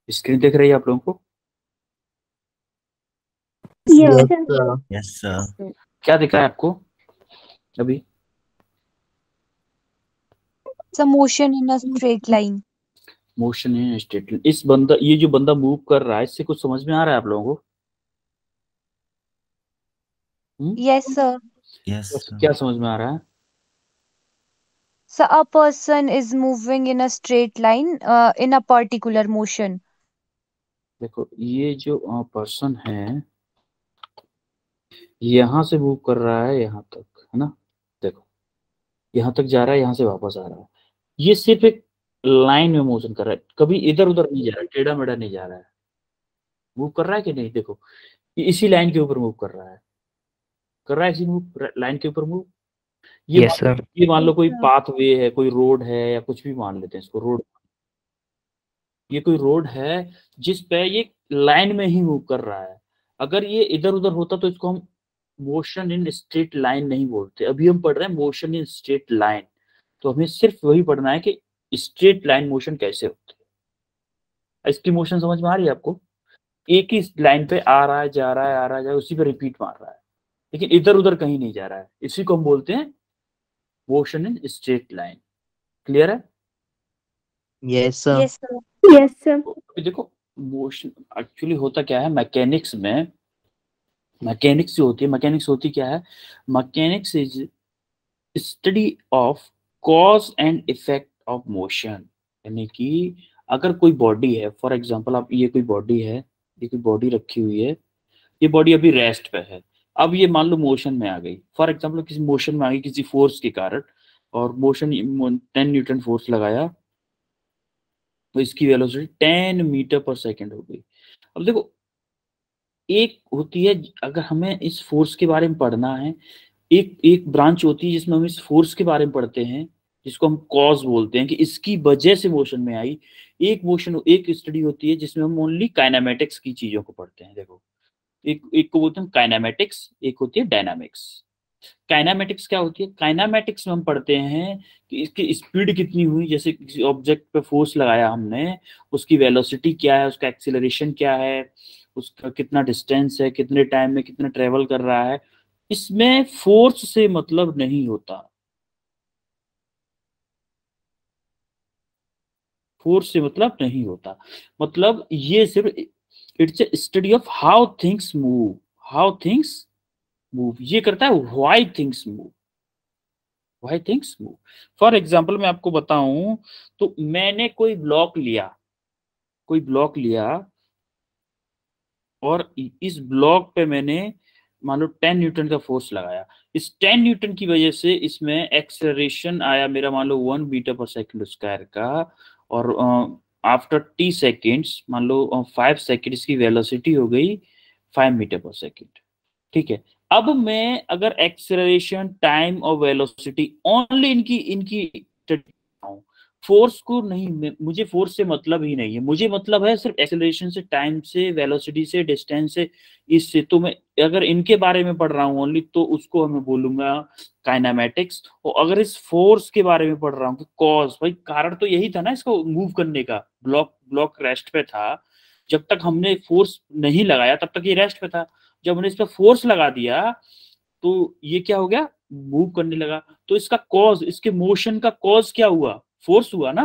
Screen दिख रही है आप लोगों को? Yes, yes sir. क्या दिख रहा है आपको अभी? it's a motion in a straight line. Motion in straight. ये जो बंदा मूव कर रहा है, इससे कुछ समझ में आ रहा है आप लोगों को? Yes, sir. यस क्या समझ में आ रहा है? So a person is moving in a straight line in a particular motion. देखो, ये जो पर्सन है, यहाँ से मूव कर रहा है यहाँ तक, है ना? देखो, यहाँ तक जा रहा है, यहाँ से वापस आ रहा है। ये सिर्फ एक लाइन में मोशन कर रहा है, कभी इधर उधर नहीं जा रहा है, टेढ़ा मेढ़ा नहीं जा रहा है। मूव कर रहा है कि नहीं? देखो, ये इसी लाइन के ऊपर मूव कर रहा है, कर रहा है इसी मूव लाइन के ऊपर मूव। Yes sir. ये मान लो कोई पाथ वे है, कोई रोड है, या कुछ भी मान लेते हैं इसको रोड। ये कोई रोड है जिस पे ये लाइन में ही मूव कर रहा है। अगर ये इधर उधर होता तो इसको हम मोशन इन स्ट्रेट लाइन नहीं बोलते। अभी हम पढ़ रहे हैं मोशन इन स्ट्रेट लाइन, तो हमें सिर्फ वही पढ़ना है कि स्ट्रेट लाइन मोशन कैसे होती है। इसकी मोशन समझ में आ रही है आपको? एक ही लाइन पे आ रहा है, जा रहा है, आ रहा है, जा रहा है, उसी पे रिपीट मार रहा है, लेकिन इधर उधर कहीं नहीं जा रहा है। इसी को हम बोलते हैं motion in straight line. Clear है? Yes sir. Yes, sir. Yes, sir. अभी देखो, मोशन एक्चुअली होता क्या है मैकेनिक्स में। मैकेनिक्स जो होती है, मैकेनिक्स होती क्या है? Mechanics is study of cause and effect of motion. यानी कि अगर कोई बॉडी है, फॉर एग्जांपल आप, ये कोई बॉडी है, ये कोई बॉडी रखी हुई है, ये बॉडी अभी रेस्ट पे है। अब ये मान लो मोशन में आ गई, फॉर एग्जांपल किसी मोशन में आ गई किसी फोर्स के कारण, और मोशन 10 न्यूटन फोर्स लगाया, तो इसकी वेलोसिटी 10 मीटर पर सेकेंड हो गई। अब देखो, एक होती है, अगर हमें इस फोर्स के बारे में पढ़ना है, एक एक ब्रांच होती है जिसमें हम इस फोर्स के बारे में पढ़ते हैं, जिसको हम कॉज बोलते हैं कि इसकी वजह से मोशन में आई। एक स्टडी होती है जिसमें हम ओनली काइनेमेटिक्स की चीजों को पढ़ते हैं। देखो, एक एक को बोलते हैं काइनेमेटिक्स, एक होती है डायनामिक्स। काइनेमेटिक्स क्या होती है? काइनेमेटिक्स में हम पढ़ते हैं कि इसकी स्पीड कितनी हुई, जैसे किसी ऑब्जेक्ट पे फोर्स लगाया हमने, उसकी वेलोसिटी क्या है, उसका एक्सीलरेशन क्या है, उसका कितना डिस्टेंस है, कितने टाइम में कितना ट्रेवल कर रहा है। इसमें फोर्स से मतलब नहीं होता, फोर्स से मतलब नहीं होता। मतलब ये सिर्फ it's a study of how things move, how things move. ये करता है why things move, why things move. For example मैं आपको बताऊं, तो मैंने कोई ब्लॉक लिया, कोई ब्लॉक लिया, और इस ब्लॉक पे मैंने मान लो 10 न्यूटन का फोर्स लगाया। इस 10 न्यूटन की वजह से इसमें एक्सेलरेशन आया मेरा, मान लो 1 मीटर पर सेकेंड स्क्वायर का, और आफ्टर t सेकेंड्स, मान लो 5 सेकेंड, इसकी वेलोसिटी हो गई 5 मीटर पर सेकेंड। ठीक है। अब मैं अगर एक्सेलरेशन, टाइम और वेलोसिटी ओनली इनकी इनकी फोर्स को नहीं, मुझे फोर्स से मतलब ही नहीं है, मुझे मतलब है सिर्फ एक्सेलरेशन से, टाइम से, वेलोसिटी से, डिस्टेंस से, इससे। तो मैं अगर इनके बारे में पढ़ रहा हूँ ओनली, तो उसको मैं बोलूंगा काइनेमेटिक्स। और अगर इस फोर्स के बारे में पढ़ रहा हूँ कि कॉज, भाई कारण तो यही था ना इसको मूव करने का, ब्लॉक ब्लॉक रेस्ट पे था, जब तक हमने फोर्स नहीं लगाया तब तक ये रेस्ट पे था। जब हमने इस पर फोर्स लगा दिया तो ये क्या हो गया, मूव करने लगा। तो इसका कॉज, इसके मोशन का कॉज क्या हुआ? फोर्स हुआ ना।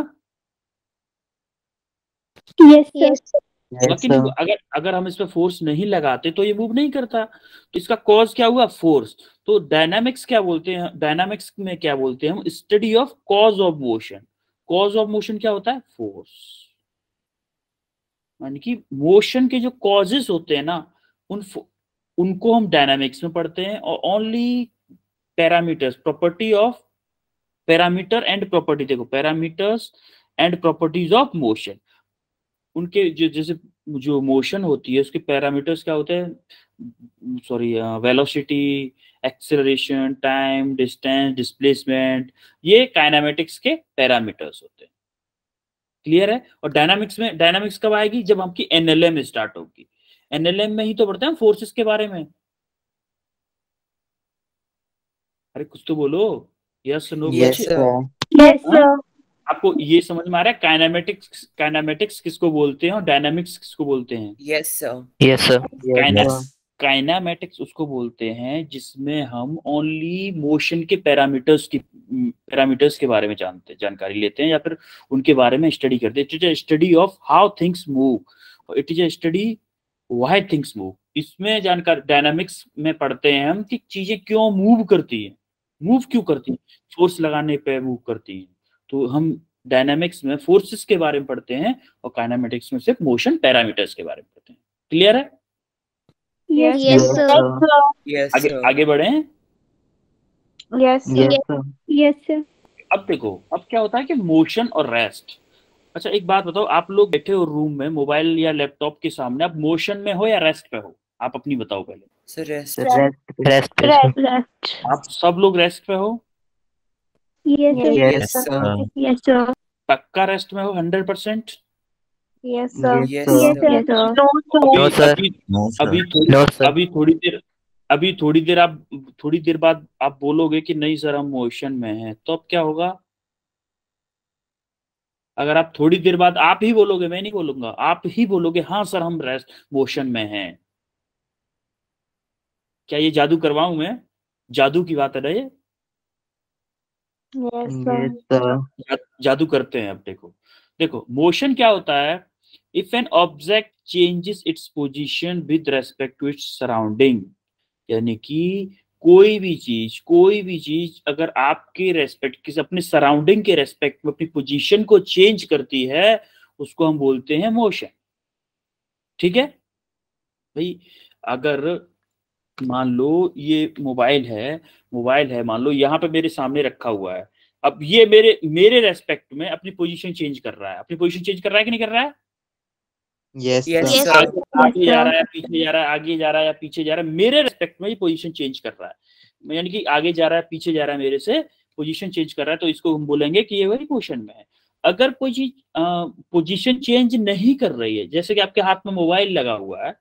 Yes, sir. Yes, sir. Yes लेकिन सर। अगर अगर हम इस पर फोर्स नहीं लगाते तो ये मूव नहीं करता। तो इसका कॉज क्या हुआ? फोर्स। तो डायनामिक्स क्या बोलते हैं? डायनामिक्स में क्या बोलते हैं हम? Study of cause of motion. Cause of motion क्या होता है? फोर्स। यानी कि मोशन के जो कॉजेस होते हैं ना, उन उनको हम डायनामिक्स में पढ़ते हैं। और only parameters, property of parameter and property, देखो parameters and properties of motion, उनके जो, जैसे जो मोशन होती है उसके पैरामीटर्स क्या होते हैं, sorry, velocity, acceleration, time, distance, displacement, ये काइनेमेटिक्स के पैरामीटर्स होते हैं। क्लियर है? और डायनामिक्स कब आएगी? जब आपकी एनएलएम स्टार्ट होगी। एनएलएम में ही तो पढ़ते हैं फोर्सेस के बारे में। अरे कुछ तो बोलो, यस नो यस बच्चे। सर। Yes, हाँ? sir. आपको ये समझ में आ रहा है काइनेमेटिक्स किसको बोलते हैं और डायनामिक्स किसको बोलते हैं? Yes sir. Yes, sir. Kinematics उसको बोलते हैं जिसमें हम ओनली मोशन के पैरामीटर्स के बारे में जानकारी लेते हैं या फिर उनके बारे में स्टडी करते हैं। It is a study of how things move, it is a study why things move. इसमें जानकारी डायनामिक्स में पढ़ते हैं हम कि चीजें क्यों मूव करती हैं, मूव क्यों करती हैं, फोर्स लगाने पे मूव करती हैं। तो हम डायनामिक्स में फोर्सेस के बारे में पढ़ते हैं और काइनेमेटिक्स में सिर्फ मोशन पैरामीटर्स के बारे में पढ़ते हैं। क्लियर है? Yes, Yes, sir. sir. Yes आगे सर। आगे बढ़े। Yes, sir. Yes, sir. Yes, sir. अब देखो अब क्या होता है कि मोशन और रेस्ट। अच्छा एक बात बताओ, आप लोग बैठे हो रूम में मोबाइल या लैपटॉप के सामने, आप मोशन में हो या रेस्ट पे हो? आप अपनी बताओ पहले। Sir rest. Rest, sir. Rest. आप सब लोग रेस्ट पे हो? Yes, sir. Yes sir. Yes, sir. पक्का रेस्ट में हो 100%? Yes, sir. Yes Yes, sir. sir. No, sir. No, sir. अभी थोड़ी देर बाद आप बोलोगे कि नहीं सर हम मोशन में हैं, तो अब क्या होगा? अगर आप थोड़ी देर बाद आप ही बोलोगे, मैं नहीं बोलूंगा, आप ही बोलोगे हाँ सर हम रेस्ट मोशन में हैं, क्या ये जादू करवाऊं मैं? जादू की बात है ना ये? Yes, sir. Yes, sir. जादू करते हैं। अब देखो मोशन क्या होता है? If an object changes its position with respect to its surrounding, यानी कि कोई भी चीज अगर आपके रेस्पेक्ट किसी अपने सराउंडिंग के रेस्पेक्ट में अपनी पोजीशन को चेंज करती है, उसको हम बोलते हैं मोशन। ठीक है भाई? अगर मान लो ये मोबाइल है मान लो यहाँ पे मेरे सामने रखा हुआ है, अब ये मेरे रेस्पेक्ट में अपनी पोजीशन चेंज कर रहा है, कि नहीं कर रहा है? Yes, yes sir. सर। आगे जा रहा है, पीछे जा रहा है, आगे जा रहा है या पीछे जा रहा है, मेरे रेस्पेक्ट में ये पोजीशन चेंज कर रहा है, यानी कि आगे जा रहा है पीछे जा रहा है, मेरे से पोजीशन चेंज कर रहा है, तो इसको हम बोलेंगे कि ये वही मोशन में है। अगर कोई चीज पोजीशन चेंज नहीं कर रही है, जैसे कि आपके हाथ में मोबाइल लगा हुआ है,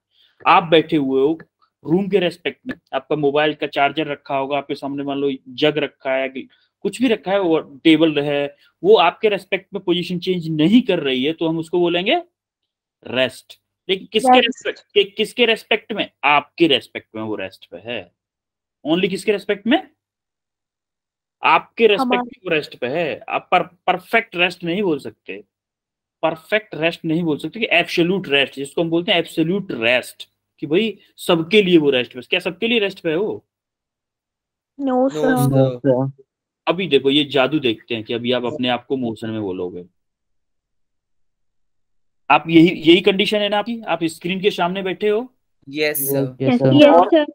आप बैठे हुए हो रूम के रेस्पेक्ट में, आपका मोबाइल का चार्जर रखा होगा आपके सामने, मान लो जग रखा है, कुछ भी रखा है, वो टेबल है, वो आपके रेस्पेक्ट में पोजीशन चेंज नहीं कर रही है, तो हम उसको बोलेंगे रेस्ट। लेकिन किसके रेस्पेक्ट में? आपके रेस्पेक्ट में वो रेस्ट पे है। ओनली किसके रेस्पेक्ट में? आपके रेस्पेक्ट में वो रेस्ट पे है। आप परफेक्ट रेस्ट नहीं बोल सकते, कि एब्सोल्यूट रेस्ट, जिसको हम बोलते हैं एब्सोल्यूट रेस्ट, कि भाई सबके लिए वो रेस्ट पे। क्या सबके लिए रेस्ट पे है वो? No, no sir. No, sir. sir. अभी देखो ये जादू देखते हैं कि अभी आप अपने आप को मोशन में बोलोगे। आप यही कंडीशन है ना आपकी? आप स्क्रीन के सामने बैठे हो yes sir. Yes, sir. Yes, sir.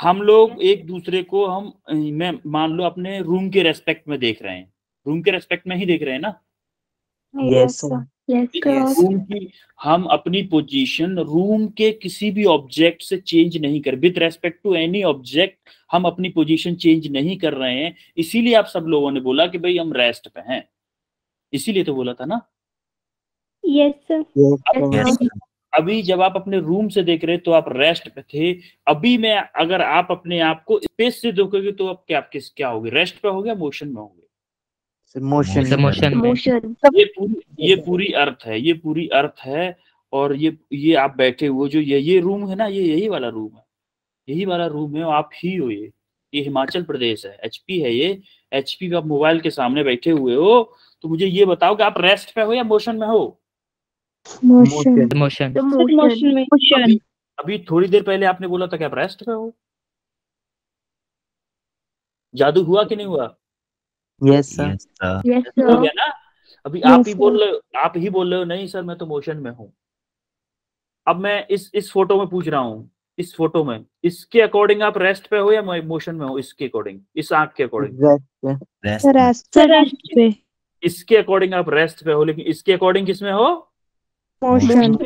हम लोग एक दूसरे को मैं मान लो अपने रूम के रेस्पेक्ट में देख रहे हैं, रूम के रेस्पेक्ट में ही देख रहे हैं ना? Yes, sir. Yes, Yes. Room की हम अपनी पोजीशन रूम के किसी भी ऑब्जेक्ट से चेंज नहीं कर, with respect to any object हम अपनी पोजीशन चेंज नहीं कर रहे हैं। इसीलिए आप सब लोगों ने बोला कि भाई हम रेस्ट पे हैं, इसीलिए तो बोला था ना। Yes, sir. Yes, sir. अभी जब आप अपने रूम से देख रहे तो आप रेस्ट पे थे, अभी मैं अगर आप अपने आप को स्पेस से देखोगे तो आप क्या होगे? रेस्ट पे होगे, मोशन में होगे? Sir, motion. Sir, motion. Motion. ये पूरी अर्थ है। और ये आप बैठे हुए जो ये रूम है ना, यही वाला रूम है, आप ही हो। ये हिमाचल प्रदेश है, एचपी है, ये एचपी का मोबाइल के सामने बैठे हुए हो। तो मुझे ये बताओ कि आप रेस्ट पे हो या मोशन में हो? Motion. अभी थोड़ी देर पहले आपने बोला था कि आप रेस्ट पे हो। जादू हुआ कि नहीं हुआ? Yes, sir. Yes, हो sir. गया ना? अभी Yes, आप ही बोल रहे हो नहीं सर मैं तो मोशन में हूँ। अब मैं इस फोटो में पूछ रहा हूँ, इस फोटो में इसके अकॉर्डिंग आप रेस्ट पे हो या मोशन में हो? इसके अकॉर्डिंग, इस आंख के अकॉर्डिंग, Rest पे. इसके अकॉर्डिंग आप रेस्ट पे हो, लेकिन इसके अकॉर्डिंग किस में हो? Motion.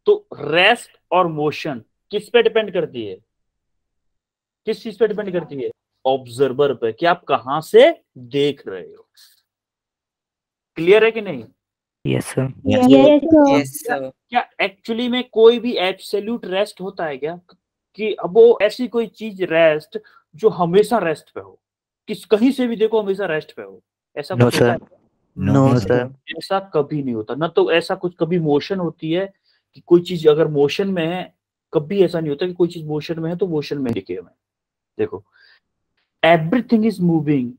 तो रेस्ट और मोशन किस पे डिपेंड करती है? किस चीज पे डिपेंड करती है? ऑब्जर्वर पे, कि आप कहां से देख रहे हो। क्लियर है कि नहीं? Yes, sir. Yes, sir. Yes sir. क्या एक्चुअली में कोई भी एब्सोल्यूट रेस्ट होता है क्या? कि अब वो ऐसी कोई चीज रेस्ट जो हमेशा रेस्ट पे हो, कहीं से भी देखो हमेशा रेस्ट पे हो, ऐसा नो कुछ होता सर। है? No sir. ऐसा कभी नहीं होता ना, तो ऐसा कुछ कभी मोशन होती है कि कोई चीज अगर मोशन में है, कभी ऐसा नहीं होता कि कोई चीज मोशन में है तो मोशन में दिखे हमें। देखो, everything is moving,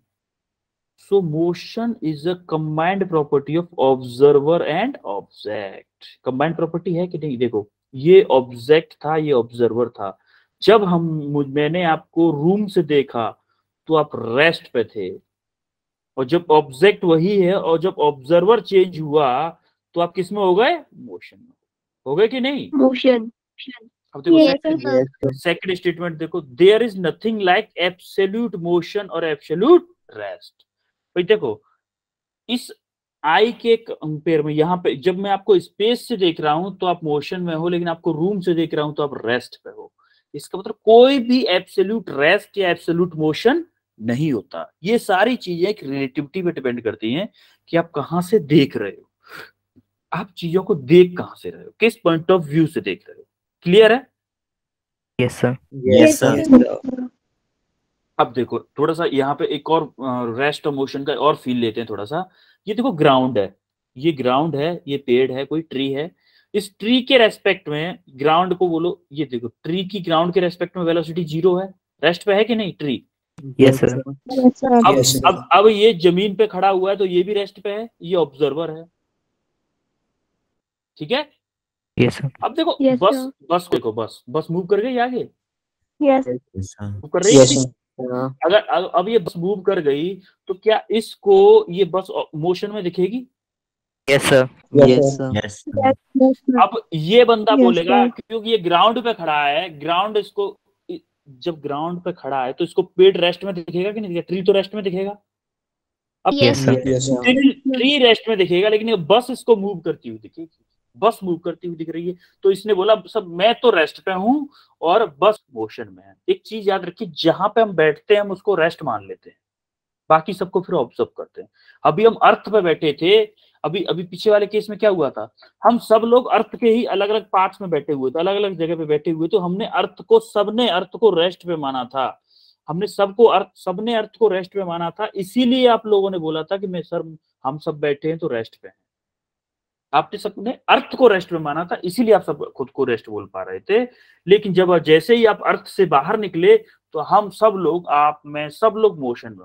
so motion is a combined property of observer and object. Combined property है कि नहीं? देखो, ये ऑब्जेक्ट था, ये ऑब्जर्वर था। जब मैंने आपको रूम से देखा तो आप रेस्ट पे थे, और जब ऑब्जेक्ट वही है और जब ऑब्जर्वर चेंज हुआ तो आप किस में हो गए? मोशन में हो गए कि नहीं? मोशन। अब देखो Yes, सेकंड स्टेटमेंट देखो, there is nothing like absolute motion और एब्सोल्यूट रेस्ट। भाई देखो, इस आई के कंपेयर में यहाँ पे जब मैं आपको स्पेस से देख रहा हूं तो आप मोशन में हो, लेकिन आपको रूम से देख रहा हूं तो आप रेस्ट पे हो। इसका मतलब कोई भी एब्सोल्यूट रेस्ट या एब्सोल्यूट मोशन नहीं होता। ये सारी चीजें एक रिलेटिविटी पे डिपेंड करती हैं कि आप कहां से देख रहे हो, आप चीजों को देख कहां से रहे हो, किस पॉइंट ऑफ व्यू से देख रहे हो। क्लियर है? Yes sir. Yes, sir. अब देखो थोड़ा सा यहाँ पे एक और रेस्ट और मोशन का और फील लेते हैं थोड़ा सा। ये देखो ग्राउंड है, ये ग्राउंड है, ये पेड़ है, कोई ट्री है। इस ट्री के रेस्पेक्ट में ग्राउंड को बोलो, ये देखो ट्री की ग्राउंड के रेस्पेक्ट में वेलोसिटी 0 है, रेस्ट पे है कि नहीं ट्री? Yes sir. अब Yes, sir. अब ये जमीन पे खड़ा हुआ है तो ये भी रेस्ट पे है, ये ऑब्जर्वर है। ठीक है? Yes sir. अब देखो Yes, बस sir. बस को देखो, बस मूव कर गई आगे, Yes. मूव कर रही है Yes, कि नहीं? sir. अगर अब ये बस मूव कर गई तो क्या इसको ये बस मोशन में दिखेगी? Yes sir. Yes, sir. Yes अब ये बंदा Yes, बोलेगा sir. क्योंकि ये ग्राउंड पे खड़ा है, ग्राउंड इसको जब ग्राउंड पे खड़ा है तो इसको पेड़ रेस्ट में दिखेगा कि नहीं दिखेगा? ट्री तो रेस्ट में दिखेगा। अब Yes, Yes, sir. Yes, sir. Tree rest में दिखेगा, लेकिन ये बस इसको मूव करती हुई दिखेगी, बस मूव करती हुई दिख रही है। तो इसने बोला सब मैं तो रेस्ट पे हूं और बस मोशन में है। एक चीज याद रखिए, जहां पे हम बैठते हैं हम उसको रेस्ट मान लेते हैं, बाकी सबको फिर ऑब्जर्व करते हैं। अभी हम अर्थ पे बैठे थे, अभी अभी पीछे वाले केस में क्या हुआ था, हम सब लोग अर्थ के ही अलग अलग पार्ट्स में बैठे हुए थे, अलग अलग जगह पे बैठे हुए, तो हमने सबने अर्थ को रेस्ट पे माना था। हमने सबने अर्थ को रेस्ट पे माना था, इसीलिए आप लोगों ने बोला था कि मैं सर हम सब बैठे हैं तो रेस्ट पे हैं। आपने सबने अर्थ को रेस्ट में माना था, इसीलिए आप सब खुद को रेस्ट बोल पा रहे थे। लेकिन जब जैसे ही आप अर्थ से बाहर निकले तो हम सब लोग, आप मैं सब लोग मोशन में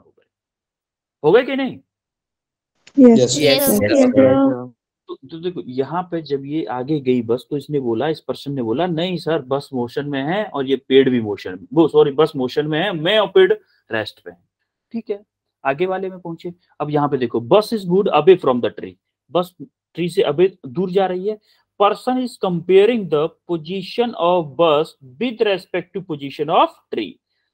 हो गए कि नहीं? Yes, Yes, sir. तो देखो यहाँ पे जब ये आगे गई बस तो इसने बोला, इस पर्सन ने बोला नहीं सर बस मोशन में है और ये पेड़ भी मोशन में, वो सॉरी बस मोशन में है, मैं और पेड़ रेस्ट पे है। ठीक है, आगे वाले में पहुंचे। अब यहाँ पे देखो, bus is moved away from the tree, bus tree से अबे दूर जा रही है। Person is comparing the position of bus with respect to position of tree.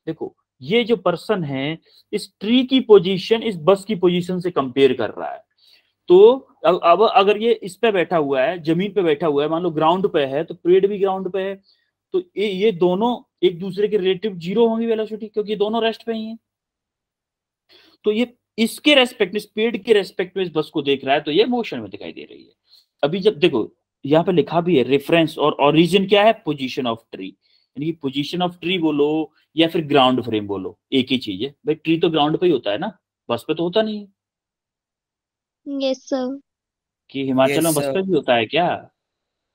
देखो ये जो पर्सन है इस ट्री की पोजीशन इस बस की पोजीशन से कंपेयर कर रहा है। तो अब अगर ये इस पे बैठा हुआ है, जमीन पे बैठा हुआ है, मान लो ग्राउंड पे है तो पेड़ भी ग्राउंड पे है, तो ये दोनों एक दूसरे के रिलेटिव 0 होंगी वेलोसिटी, क्योंकि ये दोनों रेस्ट पे ही हैं। तो ये इसके रेस्पेक्ट में, इस पेड़ के रेस्पेक्ट में इस बस को देख रहा है तो ये मोशन में दिखाई दे रही है। अभी जब देखो यहाँ पे लिखा भी है रेफरेंस और ओरिजिन क्या है, पोजीशन ऑफ ट्री, यानी कि पोजीशन ऑफ ट्री बोलो या फिर ग्राउंड फ्रेम बोलो, एक ही चीज है भाई। ट्री तो ग्राउंड पे ही होता है ना, बस पे तो होता नहीं है। Yes, sir. कि हिमाचल Yes, में बस sir. पे भी होता है क्या?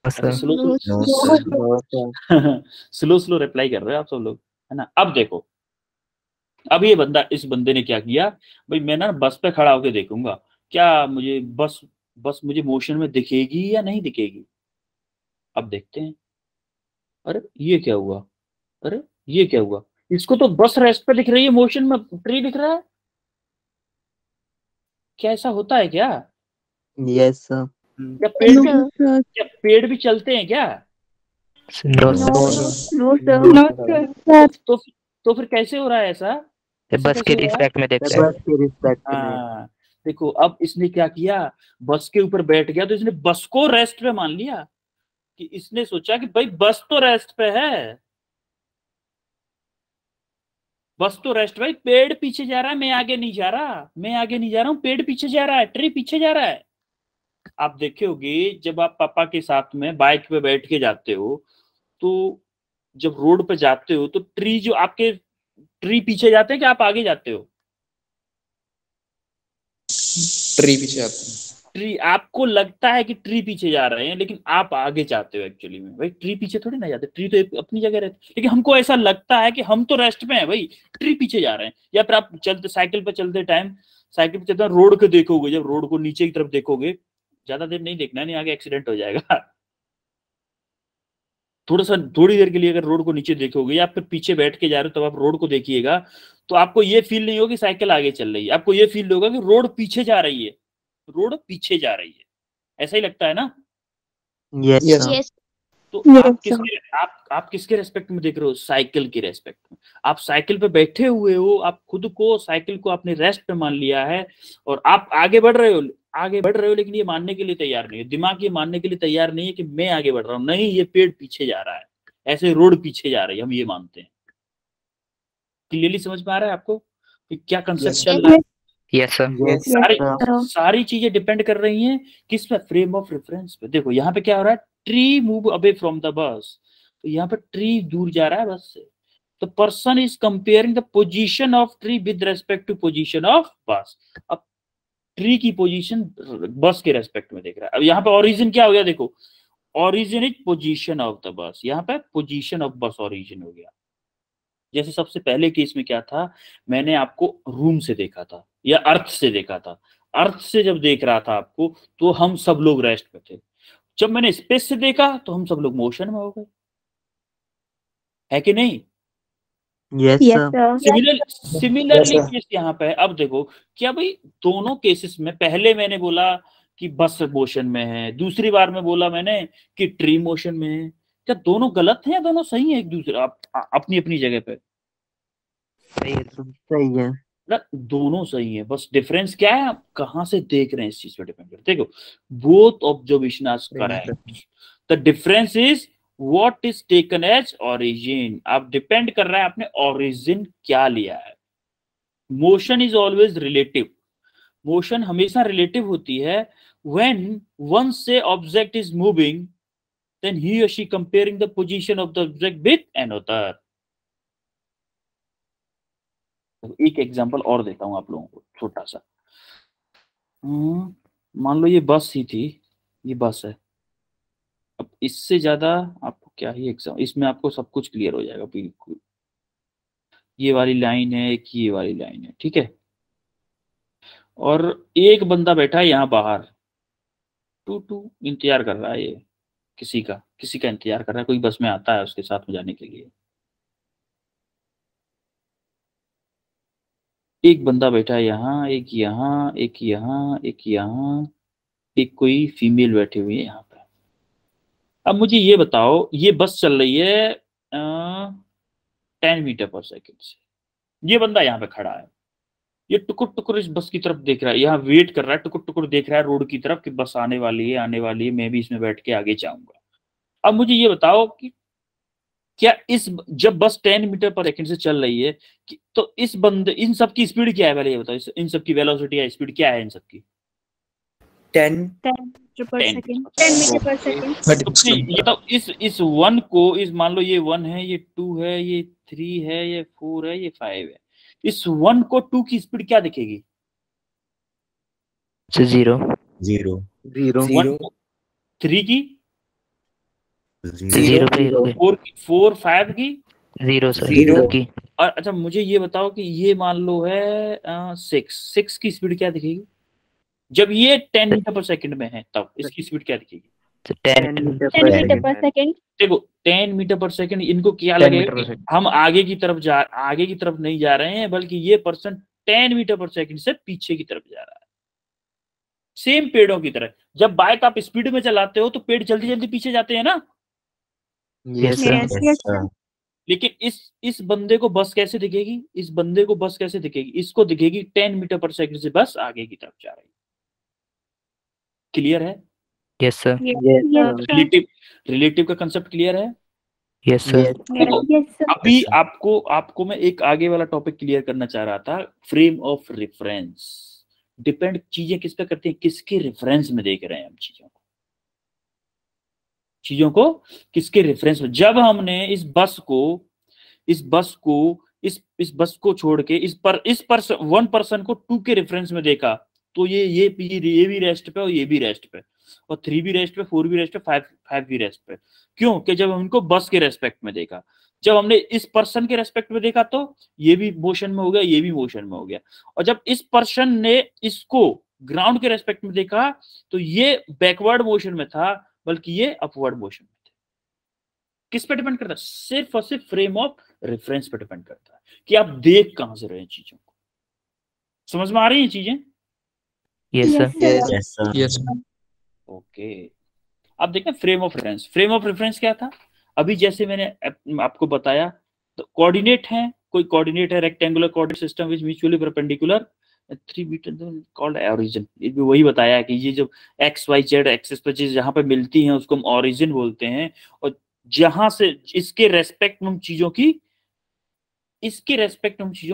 सर। अच्छा slow No, no sir. Sir. Slow slow reply कर रहे हो आप सब लोग, है ना? अब देखो, अब ये बंदा, इस बंदे ने क्या किया, भाई मैं ना बस पे खड़ा होकर देखूंगा क्या मुझे बस मुझे मोशन में दिखेगी या नहीं दिखेगी। अब देखते हैं। अरे ये क्या हुआ, अरे ये क्या हुआ, इसको तो बस रेस्ट पे दिख रही है, मोशन में ट्री दिख रहा है। क्या ऐसा होता है क्या? Yes sir. क्या पेड़ Yes, भी sir. क्या पेड़ भी चलते हैं क्या? No No, sir. sir. No, sir. No तो तो फिर कैसे हो रहा है ऐसा? ऐसा बस के कैसे हो रहा है? रिस्पेक्ट में देखते हैं। बस के रिस्पेक्ट में। हाँ देखो, अब इसने क्या किया, बस के ऊपर बैठ गया तो इसने बस को रेस्ट पे मान लिया, कि इसने सोचा कि भाई बस तो रेस्ट पे है, बस तो रेस्ट, भाई पेड़ पीछे जा रहा है, मैं आगे नहीं जा रहा, मैं आगे नहीं जा रहा हूँ, पेड़ पीछे जा रहा है, ट्री पीछे जा रहा है। आप देखोगे जब आप पापा के साथ में बाइक पे बैठ के जाते हो तो जब रोड पे जाते हो तो ट्री जो आपके ट्री पीछे जाते हैं कि आप आगे जाते हो? ट्री पीछे जाते हैं। ट्री, आपको लगता है कि ट्री पीछे जा रहे हैं, लेकिन आप आगे जाते हो एक्चुअली में। भाई ट्री पीछे थोड़ी ना जाते, ट्री तो अपनी जगह रहती है, लेकिन हमको ऐसा लगता है कि हम तो रेस्ट पे हैं, भाई ट्री पीछे जा रहे हैं। या फिर आप चलते साइकिल पे चलते टाइम, साइकिल पे चलते रोड को देखोगे, जब रोड को नीचे की तरफ देखोगे, ज्यादा देर नहीं देखना, नहीं आगे एक्सीडेंट हो जाएगा। थोड़ी देर के लिए अगर रोड को नीचे देखोगे या फिर पीछे बैठ के जा रहे हो, तो आप रोड को देखिएगा, तो आपको ये फील नहीं होगा कि साइकिल आगे चल रही है, आपको ये फील होगा कि रोड पीछे जा रही है, रोड पीछे जा रही है। ऐसा ही लगता है ना? Yes, Yes. sir. Yes. तो Yes, आप किसके रेस्पेक्ट में देख रहे हो? साइकिल के रेस्पेक्ट में। आप साइकिल पे बैठे हुए हो, आप खुद को, साइकिल को अपने रेस्ट पे मान लिया है, और आप आगे बढ़ रहे हो, लेकिन ये मानने के लिए तैयार नहीं है, दिमाग ये मानने के लिए तैयार नहीं है कि मैं आगे बढ़ रहा हूँ। नहीं, ये पेड़ पीछे जा रहा है, ऐसे रोड पीछे जा रही है, हम ये मानते हैं। क्लियरली समझ में आ रहा है आपको कि क्या कंसेप्ट Yes. चल रहा है? Yes, sir. Yes, सारी चीजें डिपेंड कर रही हैं किस पे? फ्रेम ऑफ रेफरेंस पे। देखो यहाँ पे क्या हो रहा है, tree move away from the bus, तो यहाँ पे ट्री दूर जा रहा है बस से, तो person is comparing the position of tree with respect to position of bus. अब ट्री की पोजीशन बस के रेस्पेक्ट में देख रहा है। अब यहाँ पे ओरिजिन क्या हो गया? देखो, origin is position of the bus, यहाँ पे पोजीशन ऑफ बस ओरिजिन हो गया। जैसे सबसे पहले केस में क्या था, मैंने आपको रूम से देखा था या अर्थ से देखा था। अर्थ से जब देख रहा था आपको, तो हम सब लोग रेस्ट पे थे। जब मैंने स्पेस से देखा, तो हम सब लोग मोशन में हो गए, है कि नहीं? Yes, yes, sir. sir. Similarly Yes, sir. Case यहाँ पे है। अब देखो, क्या भाई दोनों केसेस में, पहले मैंने बोला कि बस मोशन में है, दूसरी बार में बोला मैंने कि ट्री मोशन में है, क्या दोनों गलत हैं या दोनों सही है? एक दूसरे अपनी अपनी जगह पे सही है, sir. सही है. ना, दोनों सही है, बस डिफरेंस क्या है, आप कहाँ से देख रहे हैं इस चीज पे डिपेंड करता है। देखो, both observation are correct, the difference is what is taken as origin. आप डिपेंड कर रहा है आपने ओरिजिन क्या लिया है। Motion is always relative, motion हमेशा रिलेटिव होती है। When one say object is moving, then he or she comparing the position of the object with another. एक एग्जांपल और देता हूं आप लोगों को, छोटा सा। मान लो ये बस ही थी, ये बस है। अब इससे ज्यादा आपको क्या ही एग्जाम, इसमें आपको सब कुछ क्लियर हो जाएगा बिल्कुल। ये वाली लाइन है, एक ये वाली लाइन है, ठीक है। और एक बंदा बैठा है यहाँ बाहर, टू इंतजार कर रहा है, ये किसी का इंतजार कर रहा है, कोई बस में आता है उसके साथ में जाने के लिए। एक बंदा बैठा है यहाँ, एक यहाँ, एक यहाँ, एक यहाँ, एक कोई फीमेल बैठी हुई है यहाँ पे। अब मुझे ये बताओ, ये बस चल रही है 10 मीटर पर सेकेंड से, ये बंदा यहाँ पे खड़ा है, ये टुकुर टुकुर इस बस की तरफ देख रहा है, यहाँ वेट कर रहा है, टुकुर टुकुर देख रहा है रोड की तरफ कि बस आने वाली है, आने वाली है, मैं भी इसमें बैठ के आगे जाऊंगा। अब मुझे ये बताओ कि क्या जब बस 10 मीटर पर सेकंड से चल रही है तो इन सब की स्पीड क्या है? पहले ये बताओ, इन सब की वेलोसिटी या स्पीड क्या है इन सब की? 10 10 per 10 second. 10 meter per second. तो ये तो इस 1 को, इस मान लो ये 1 है, ये 2 है, ये 3 है, ये 4 है, ये 5 है, इस 1 को 2 की स्पीड क्या दिखेगी? 0. 3 की 0 पे 4 5 की 0, sir. 0 की. और अच्छा मुझे ये बताओ कि ये मान लो है 6 की स्पीड क्या दिखेगी? जब ये 10 मीटर पर सेकंड में है तब इसकी स्पीड क्या दिखेगी? 10 10 meter per second. देखो 10 मीटर पर सेकंड, इनको क्या लगेगा कि हम आगे की तरफ नहीं जा रहे हैं, बल्कि ये पर्सन 10 मीटर पर सेकंड से पीछे की तरफ जा रहा है। सेम पेड़ों की तरह, जब बाइक आप स्पीड में चलाते हो तो पेड़ जल्दी जल्दी पीछे जाते हैं ना। Yes, sir. Yes, sir. लेकिन इस बंदे को बस कैसे दिखेगी? इस बंदे को बस कैसे दिखेगी? इसको दिखेगी 10 मीटर पर सेकंड से बस आगे की तरफ जा रही है। क्लियर है? Yes, sir. Yes, sir. Relative का कंसेप्ट क्लियर है? Yes, sir. देखो, Yes, sir. अभी आपको मैं एक आगे वाला टॉपिक क्लियर करना चाह रहा था, फ्रेम ऑफ रेफरेंस। डिपेंड चीजें किस पे करती हैं, किसके रेफरेंस में देख रहे हैं हम चीजों को किसके रेफरेंस में। जब हमने इस बस को छोड़ के वन पर्सन को 2 के रेफरेंस में देखा, तो ये भी रेस्ट पे और ये भी रेस्ट पे, और 3 भी रेस्ट पे, 4 भी रेस्ट पे, 5 भी रेस्ट पे। क्यों? कि जब हम इनको बस के रेस्पेक्ट में देखा, जब हमने इस पर्सन के रेस्पेक्ट में देखा तो ये भी मोशन में हो गया, ये भी मोशन में हो गया, और जब इस पर्सन ने इसको ग्राउंड के रेस्पेक्ट में देखा तो ये बैकवर्ड मोशन में था, बल्कि ये अपवर्ड मोशन में थे। किस पे डिपेंड करता है? सिर्फ और सिर्फ फ्रेम ऑफ रेफरेंस पे डिपेंड करता है कि आप देख कहां से रहे हैं चीजों को। समझ में आ रही हैं चीजें? Yes, sir. Yes, sir. Yes, sir. Okay, अब देखें frame of reference. Frame of reference क्या था? अभी जैसे मैंने आपको बताया, तो कोऑर्डिनेट है, कोई कोऑर्डिनेट है rectangular coordinate system which mutually perpendicular 3 metre called origin. ये भी वही बताया कि ये जो एक्स वाई जेड एक्सिस पे चीज जहां पे मिलती हैं उसको हम ओरिजिन बोलते हैं, और जहां से इसके रेस्पेक्ट में हम चीजों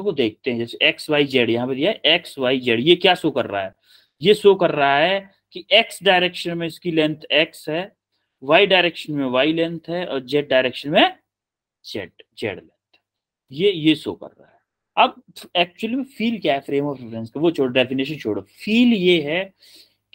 को देखते हैं। जैसे एक्स वाई जेड यहाँ पे दिया है, एक्स वाई जेड, ये क्या शो कर रहा है? ये शो कर रहा है कि एक्स डायरेक्शन में इसकी लेंथ एक्स है, वाई डायरेक्शन में वाई लेंथ है, और जेड डायरेक्शन में जेड लेंथ। ये शो कर रहा है। अब एक्चुअली में फील क्या है फ्रेम ऑफ रेफरेंस का? वो छोड़ो, डेफिनेशन छोड़ो। फील ये है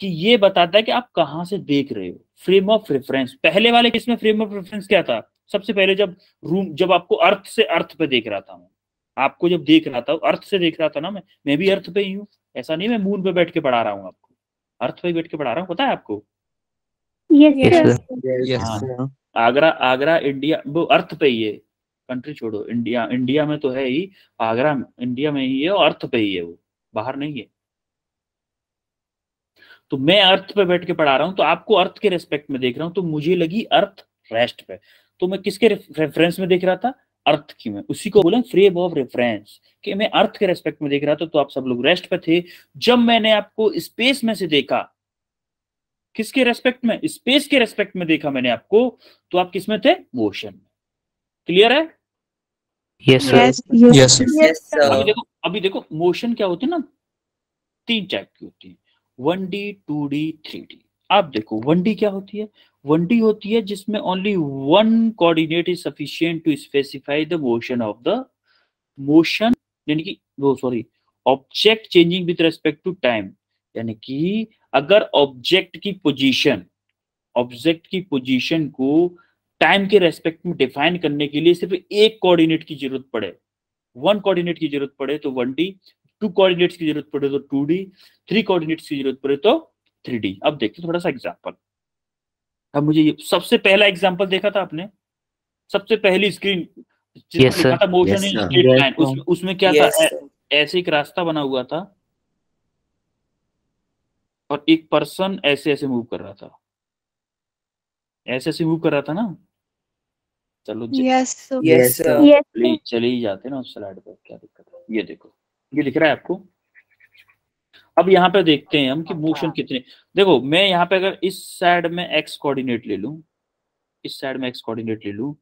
कि ये बताता है कि आप कहां से देख रहे हो। फ्रेम ऑफ रेफरेंस पहले वाले केस में फ्रेम ऑफ रेफरेंस क्या था? सबसे पहले जब आपको अर्थ से अर्थ पे देख रहा था, मैं आपको जब देख रहा था अर्थ से देख रहा था ना, मैं भी अर्थ पे ही हूँ। ऐसा नहीं मैं मून पे बैठ के पढ़ा रहा हूँ आपको, अर्थ पे ही बैठ के पढ़ा रहा हूँ, पता है आपको? Yes, Yes, sir. sir. Yes, हाँ, sir. आगरा इंडिया, वो अर्थ पे ही है। कंट्री छोड़ो, इंडिया में तो है ही, आगरा इंडिया में ही है और अर्थ पे ही है, वो बाहर नहीं है। तो मैं अर्थ पे बैठ के पढ़ा रहा हूं, तो आपको अर्थ के रेस्पेक्ट में देख रहा हूं, तो मुझे लगी अर्थ रेस्ट पे, तो मैं किसके रेफरेंस में देख रहा था? अर्थ की। मैं उसी को बोला फ्रेम ऑफ रेफरेंस, कि मैं अर्थ के रेस्पेक्ट में देख रहा था, तो आप सब लोग रेस्ट पे थे। जब मैंने आपको स्पेस में से देखा, किसके रेस्पेक्ट में? स्पेस के रेस्पेक्ट में देखा मैंने आपको, तो आप किस में थे? मोशन में। क्लियर है? Yes, sir. Yes. Yes, sir. Yes, sir. अभी देखो मोशन क्या होती है ना, 3 टाइप की होती है, 1D 2D 3D। आप देखो 1D क्या होती है? 1D होती है जिसमें only one coordinate is sufficient to specify the motion of the motion, यानी कि वो sorry object changing with respect to time. यानी कि अगर ऑब्जेक्ट की पोजीशन को टाइम के रेस्पेक्ट में डिफाइन करने के लिए सिर्फ एक कोऑर्डिनेट की जरूरत पड़े, वन कोऑर्डिनेट की जरूरत पड़े तो 1D, 2 कोऑर्डिनेट्स की जरूरत पड़े तो 2D, 3 कोऑर्डिनेट्स की जरूरत पड़े तो 3D। अब देखते थोड़ा सा एग्जांपल। अब मुझे ये सबसे पहला एग्जांपल देखा था आपने, सबसे पहली स्क्रीन जिसमें Yes, लिखा sir. था मोशन Yes, इन sir. Straight Yes, line, sir. उसमें क्या Yes, था? sir. ऐसे एक रास्ता बना हुआ था और एक पर्सन ऐसे ऐसे मूव कर रहा था, ऐसे ऐसे मूव कर रहा था ना। चलो Yes, sir. Yes, sir. Yes, sir. चले ही जाते ना उस स्लाइड पर, क्या दिक्कत है? ये देखो, ये दिख रहा है आपको? अब यहाँ पे देखते हैं हम कि मोशन कितने। देखो मैं यहाँ पे अगर इस साइड में एक्स कोऑर्डिनेट ले लूं, इस साइड में एक्स कोऑर्डिनेट ले लूं,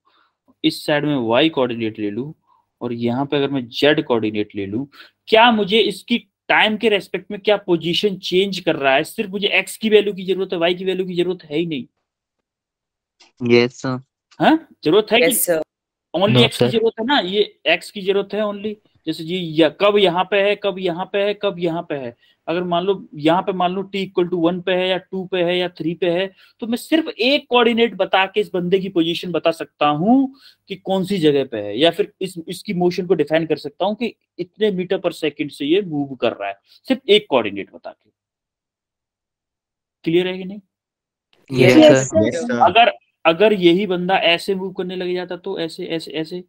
इस साइड में वाई कोऑर्डिनेट ले लूं, और यहाँ पे अगर मैं जेड कोऑर्डिनेट ले लूं, क्या मुझे इसकी टाइम के रेस्पेक्ट में क्या पोजीशन चेंज कर रहा है? सिर्फ मुझे एक्स की वैल्यू की जरूरत है, वाई की वैल्यू की जरूरत है ही नहीं। Yes, sir. हाँ, जरूरत है कि Yes, sir. Only No, x की sir. जरूरत है ना? ये एक्स की जरूरत है ओनली। जैसे जी कब यहाँ पे है, कब यहाँ पे है, कब यहाँ पे है। अगर मान लो यहाँ पे मान लो t इक्वल टू 1 पे है या 2 पे है या 3 पे है, तो मैं सिर्फ एक कोऑर्डिनेट बता के इस बंदे की पोजीशन बता सकता हूँ कि कौन सी जगह पे है, या फिर इसकी मोशन को डिफाइन कर सकता हूँ कि इतने मीटर पर सेकंड से ये मूव कर रहा है, सिर्फ एक कोऑर्डिनेट बता के। क्लियर है कि नहीं? Yes, Yes, sir. Yes, sir. अगर यही बंदा ऐसे मूव करने लग जाता, तो ऐसे ऐसे ऐसे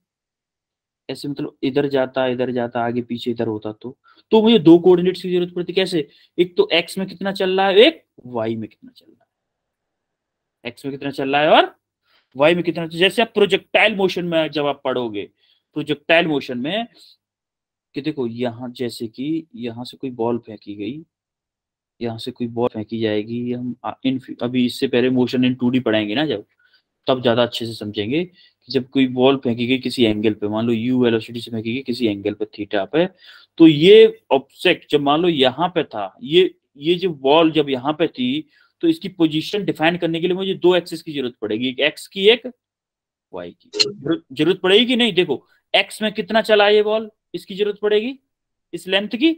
ऐसे, मतलब इधर जाता आगे पीछे इधर होता, तो मुझे 2 कोऑर्डिनेट्स की जरूरत पड़ती। कैसे? एक तो एक्स में कितना चल रहा है, एक वाई में कितना चल रहा है। एक्स में कितना चल रहा है और वाई में कितना। जैसे आप प्रोजेक्टाइल मोशन में जब आप पढ़ोगे, प्रोजेक्टाइल मोशन में कि देखो यहाँ जैसे कि यहाँ से कोई बॉल फेंकी गई, यहाँ से कोई बॉल फेंकी जाएगी। हम अभी इससे पहले मोशन इन 2D पढ़ाएंगे ना जब, तब ज्यादा अच्छे से समझेंगे कि जब कोई बॉल फेंकी गई किसी एंगल पे, मान लो u वेलोसिटी से फेंकी गई किसी एंगल पे थीटा पे, तो ये ऑब्जेक्ट जब मान लो यहाँ पे था, ये जो बॉल जब यहाँ पे थी, तो इसकी पोजीशन डिफाइन करने के लिए मुझे 2 एक्सिस की जरूरत पड़ेगी, एक एक्स की एक वाई की। जरूरत पड़ेगी कि नहीं? देखो एक्स में कितना चला ये बॉल, इसकी जरूरत पड़ेगी, इस लेंथ की।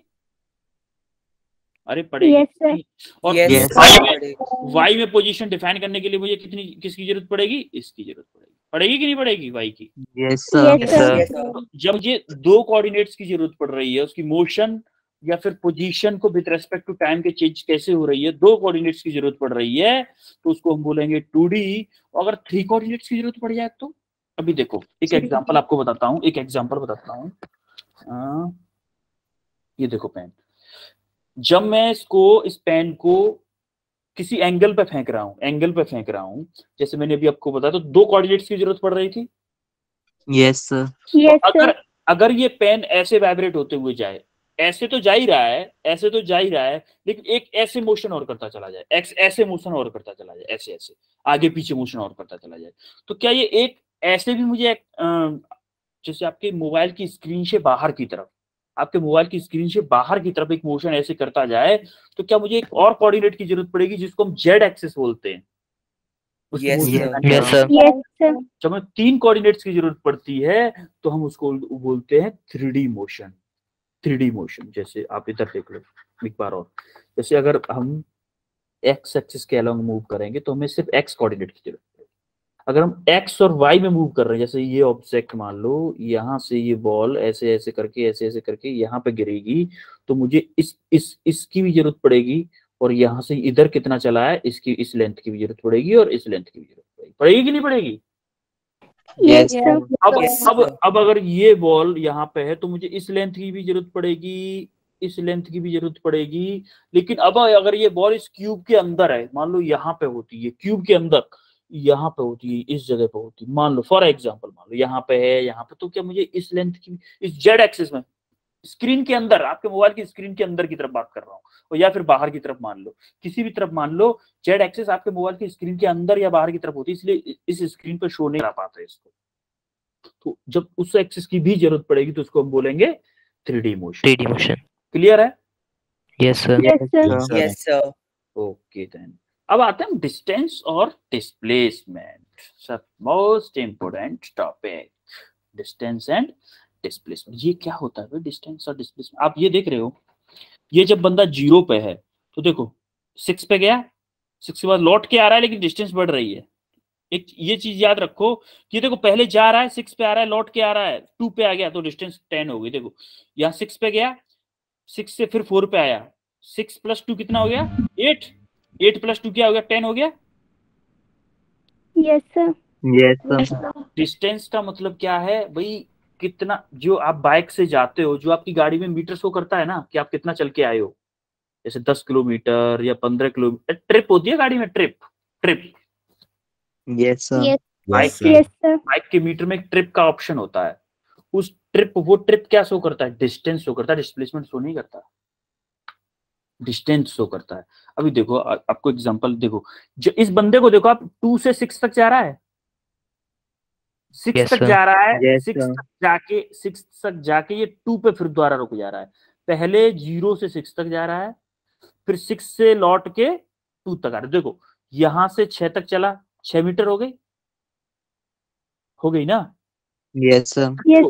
अरे पड़ेगी Yes, sir. नहीं। और Yes, Yes. वाई में पोजीशन डिफाइन करने के लिए मुझे किसकी जरूरत पड़ेगी? इसकी जरूरत पड़ेगी। पड़ेगी कि नहीं पड़ेगी वाई की? Yes, sir. Yes, Yes, sir. sir. Yes, sir. तो जब मुझे दो कोऑर्डिनेट्स की जरूरत पड़ रही है, उसकी मोशन या फिर पोजीशन को विद रेस्पेक्ट टू टाइम के चेंज कैसे हो रही है, दो कोऑर्डिनेट्स की जरूरत पड़ रही है, तो उसको हम बोलेंगे 2D। अगर 3 कोऑर्डिनेट्स की जरूरत पड़ जाए तो अभी देखो एक एग्जांपल आपको बताता हूँ, एक एग्जांपल बताता हूँ। ये देखो पेन, जब मैं इस पेन को किसी एंगल पे फेंक रहा हूँ, जैसे मैंने अभी आपको बताया, तो दो कोऑर्डिनेट्स की जरूरत पड़ रही थी। Yes, sir. Yes, तो sir. अगर ये पेन ऐसे वाइब्रेट होते हुए जाए, ऐसे तो जा ही रहा है, लेकिन एक ऐसे मोशन और करता चला जाए, ऐसे मोशन और करता चला जाए, ऐसे आगे पीछे मोशन और करता चला जाए, तो क्या ये एक ऐसे भी मुझे जैसे आपके मोबाइल की स्क्रीन से बाहर की तरफ एक मोशन ऐसे करता जाए, तो क्या मुझे एक और कोऑर्डिनेट की जरूरत पड़ेगी जिसको हम जेड एक्सिस बोलते हैं? उस Yes, motion sir. को Yes, sir. Yes, sir. जब हमें 3 कोऑर्डिनेट्स की जरूरत पड़ती है तो हम उसको बोलते हैं 3D मोशन। जैसे आप इधर देख लो एक बार और, जैसे अगर हम एक्स एक्सिस के अलोंग मूव करेंगे तो हमें सिर्फ एक्स कोऑर्डिनेट की जरूरत है। अगर हम एक्स और वाई में मूव कर रहे हैं, जैसे ये ऑब्जेक्ट मान लो, यहाँ से ये बॉल ऐसे ऐसे करके यहाँ पे गिरेगी, तो मुझे इसकी भी जरूरत पड़ेगी, और यहाँ से इधर कितना चला है इसकी, इस लेंथ की भी जरूरत पड़ेगी, और इस लेंथ की भी जरूरत पड़ेगी कि नहीं पड़ेगी? Yes, sir. Yes, अब अगर ये बॉल यहाँ पे है तो मुझे इस लेंथ की भी जरूरत पड़ेगी, इस लेंथ की भी जरूरत पड़ेगी। लेकिन अब अगर ये बॉल इस क्यूब के अंदर है, मान लो यहाँ पे होती है, क्यूब के अंदर यहाँ पे होती है, इस जगह पे होती है, मान लो फॉर एग्जांपल, मान लो यहाँ पे है, यहाँ पे, तो क्या मुझे इस लेंथ की, इस जेड एक्सिस में, स्क्रीन के अंदर, आपके मोबाइल की स्क्रीन के अंदर की तरफ बात कर रहा हूँ, और या फिर बाहर की तरफ मान लो, किसी भी तरफ मान लो, जेड एक्सिस आपके मोबाइल की स्क्रीन के अंदर या बाहर की तरफ होती है, इसलिए इस स्क्रीन पर शो नहीं कर पाता है इसको। तो जब उस एक्सिस की भी जरूरत पड़ेगी तो उसको हम बोलेंगे 3D motion. 3D motion. Clear है? Yes, sir. Yes, sir. Yes, sir. Okay then, अब आते हैं डिस्टेंस और डिस्प्लेसमेंट, सब most important topic, distance and displacement. ये क्या होता है डिस्टेंस और डिस्प्लेसमेंट? आप ये देख रहे हो, ये जब बंदा 0 पे है तो देखो 6 पे गया, 6 के बाद लौट के आ रहा है, लेकिन डिस्टेंस बढ़ रही है। एक ये चीज याद रखो कि देखो पहले जा रहा है 6 पे आ रहा है, लौट के आ रहा है 2 पे आ गया, तो डिस्टेंस 10 हो गई। देखो यहाँ 6 पे गया, 6 से फिर 4 पे आया, 6 + 2 कितना हो गया? 8, 8 + 2 क्या हो गया? 10 हो गया। Yes, sir. Yes, sir. Distance का मतलब क्या है भाई? कितना, जो आप बाइक से जाते हो, जो आपकी गाड़ी में मीटर शो करता है ना कि आप कितना चल के आए हो, जैसे 10 किलोमीटर या 15 किलोमीटर, ट्रिप होती है गाड़ी में, trip Yes, sir. Yes, bike yes, sir. के मीटर में एक ट्रिप का ऑप्शन होता है। उस वो ट्रिप क्या शो करता है? डिस्टेंस शो करता है, डिस्प्लेसमेंट शो नहीं करता, डिस्टेंस शो करता है। अभी देखो आपको एग्जांपल देखो, जो इस बंदे को देखो, आप 2 से 6 तक जा रहा है, 6 Yes, तक sir. जा रहा है, Yes, 6 sir. तक जाके ये 2 पे फिर दोबारा रुक जा रहा है। पहले 0 से 6 तक जा रहा है, फिर 6 से लौट के 2 तक आ रहा है। देखो यहां से 6 तक चला, 6 मीटर हो गई ना? Yes, sir. Yes,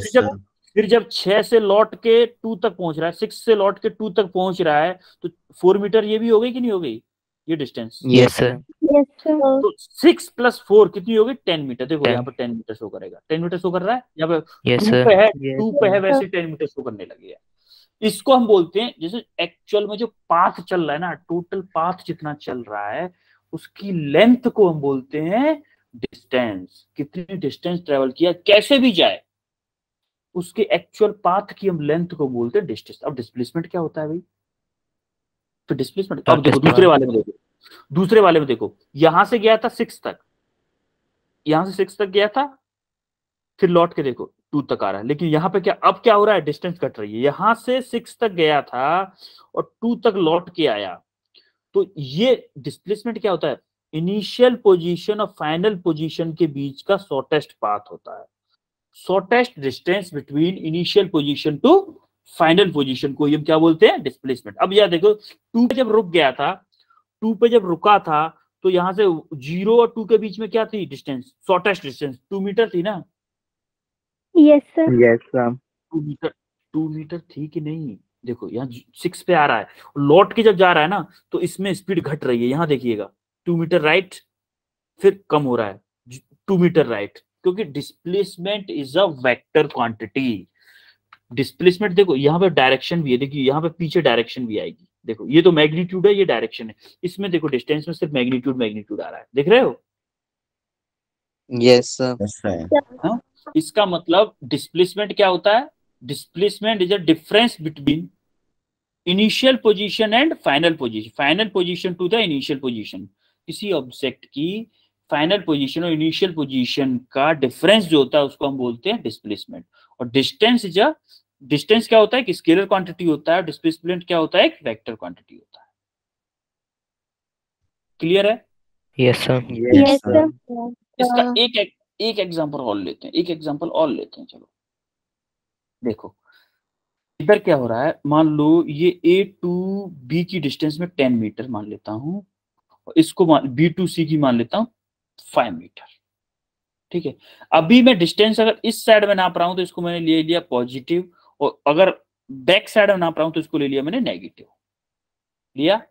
sir. फिर जब 6 से लौट के 2 तक पहुंच रहा है, 6 से लौट के 2 तक पहुंच रहा है, तो 4 मीटर ये भी हो गई कि नहीं हो गई ये distance? Yes, sir. Yes, sir. तो 6 + 4 कितनी हो गई? 10 मीटर। देखो 10. यहाँ पर 10 मीटर शो करेगा, 10 मीटर शो कर रहा है। यहाँ पे Yes, 2 sir. पे है, Yes, 2 पे है, वैसे 10 मीटर शो करने लगी है। इसको हम बोलते हैं, जैसे एक्चुअल में जो पाथ चल रहा है ना, टोटल पाथ जितना चल रहा है, उसकी लेंथ को हम बोलते हैं डिस्टेंस। कितनी डिस्टेंस ट्रेवल किया, कैसे भी जाए, उसके एक्चुअल पाथ की हम लेंथ को बोलते हैं डिस्टेंस। अब डिस्प्लेसमेंट क्या होता है भाई? तो डिस्प्लेसमेंट, अब देखो दूसरे वाले में देखो, यहां से गया था 6 तक, यहां से 6 तक गया था, फिर लौट के देखो 2 तक आ रहा है, लेकिन यहाँ पे क्या, अब क्या हो रहा है? डिस्टेंस कट रही है। यहां से 6 तक गया था और 2 तक लौट के आया, तो ये डिस्प्लेसमेंट क्या होता है? इनिशियल पोजीशन और फाइनल पोजीशन के बीच का शॉर्टेस्ट पाथ होता है, shortest distance between initial position to final position को हम क्या बोलते हैं? डिस्प्लेसमेंट। अब यह देखो 2 पे जब रुक गया था, 2 पे जब रुका था, तो यहां से 0 और 2 के बीच में क्या थी डिस्टेंस? शॉर्टेस्ट डिस्टेंस 2 मीटर थी ना? Yes, sir. Yes, sir. 2 metre थी कि नहीं? देखो यहाँ 6 पे आ रहा है, लौट के जब जा रहा है ना तो इसमें स्पीड घट रही है। यहाँ देखिएगा 2 मीटर राइट, फिर कम हो रहा है 2 मीटर राइट, क्योंकि displacement is a vector quantity. Displacement देखो यहाँ पे डायरेक्शन भी है, देखिए यहाँ पे पीछे डायरेक्शन भी आएगी। देखो ये तो मैग्नीट्यूड है, ये डायरेक्शन है। इसमें देखो डिस्टेंस में सिर्फ मैग्नीट्यूड मैग्नीट्यूड आ रहा है, देख रहे हो? Yes, sir. हाँ? इसका मतलब डिस्प्लेसमेंट क्या होता है? Displacement is a difference between initial position and final position, final position to the initial position. किसी ऑब्जेक्ट की फाइनल पोजीशन और इनिशियल पोजीशन का डिफरेंस जो होता है उसको हम बोलते हैं डिस्प्लेसमेंट। और डिस्टेंस क्या होता है? एक स्केलर क्वांटिटी होता है। डिस्प्लेसमेंट क्या होता है? एक वेक्टर क्वांटिटी होता है। क्लियर है? Yes, sir. Yes, sir. इसका एक एग्जांपल और लेते हैं, चलो देखो इधर क्या हो रहा है। मान लो ये A टू B की डिस्टेंस में 10 मीटर मान लेता हूं, इसको B टू C की मान लेता हूं 5 मीटर। ठीक है, अभी मैं डिस्टेंस अगर इस साइड में नाप रहा हूं तो इसको मैंने ले लिया पॉजिटिव, और अगर बैक साइड में नाप रहा हूं तो इसको ले लिया मैंने नेगेटिव। लिया?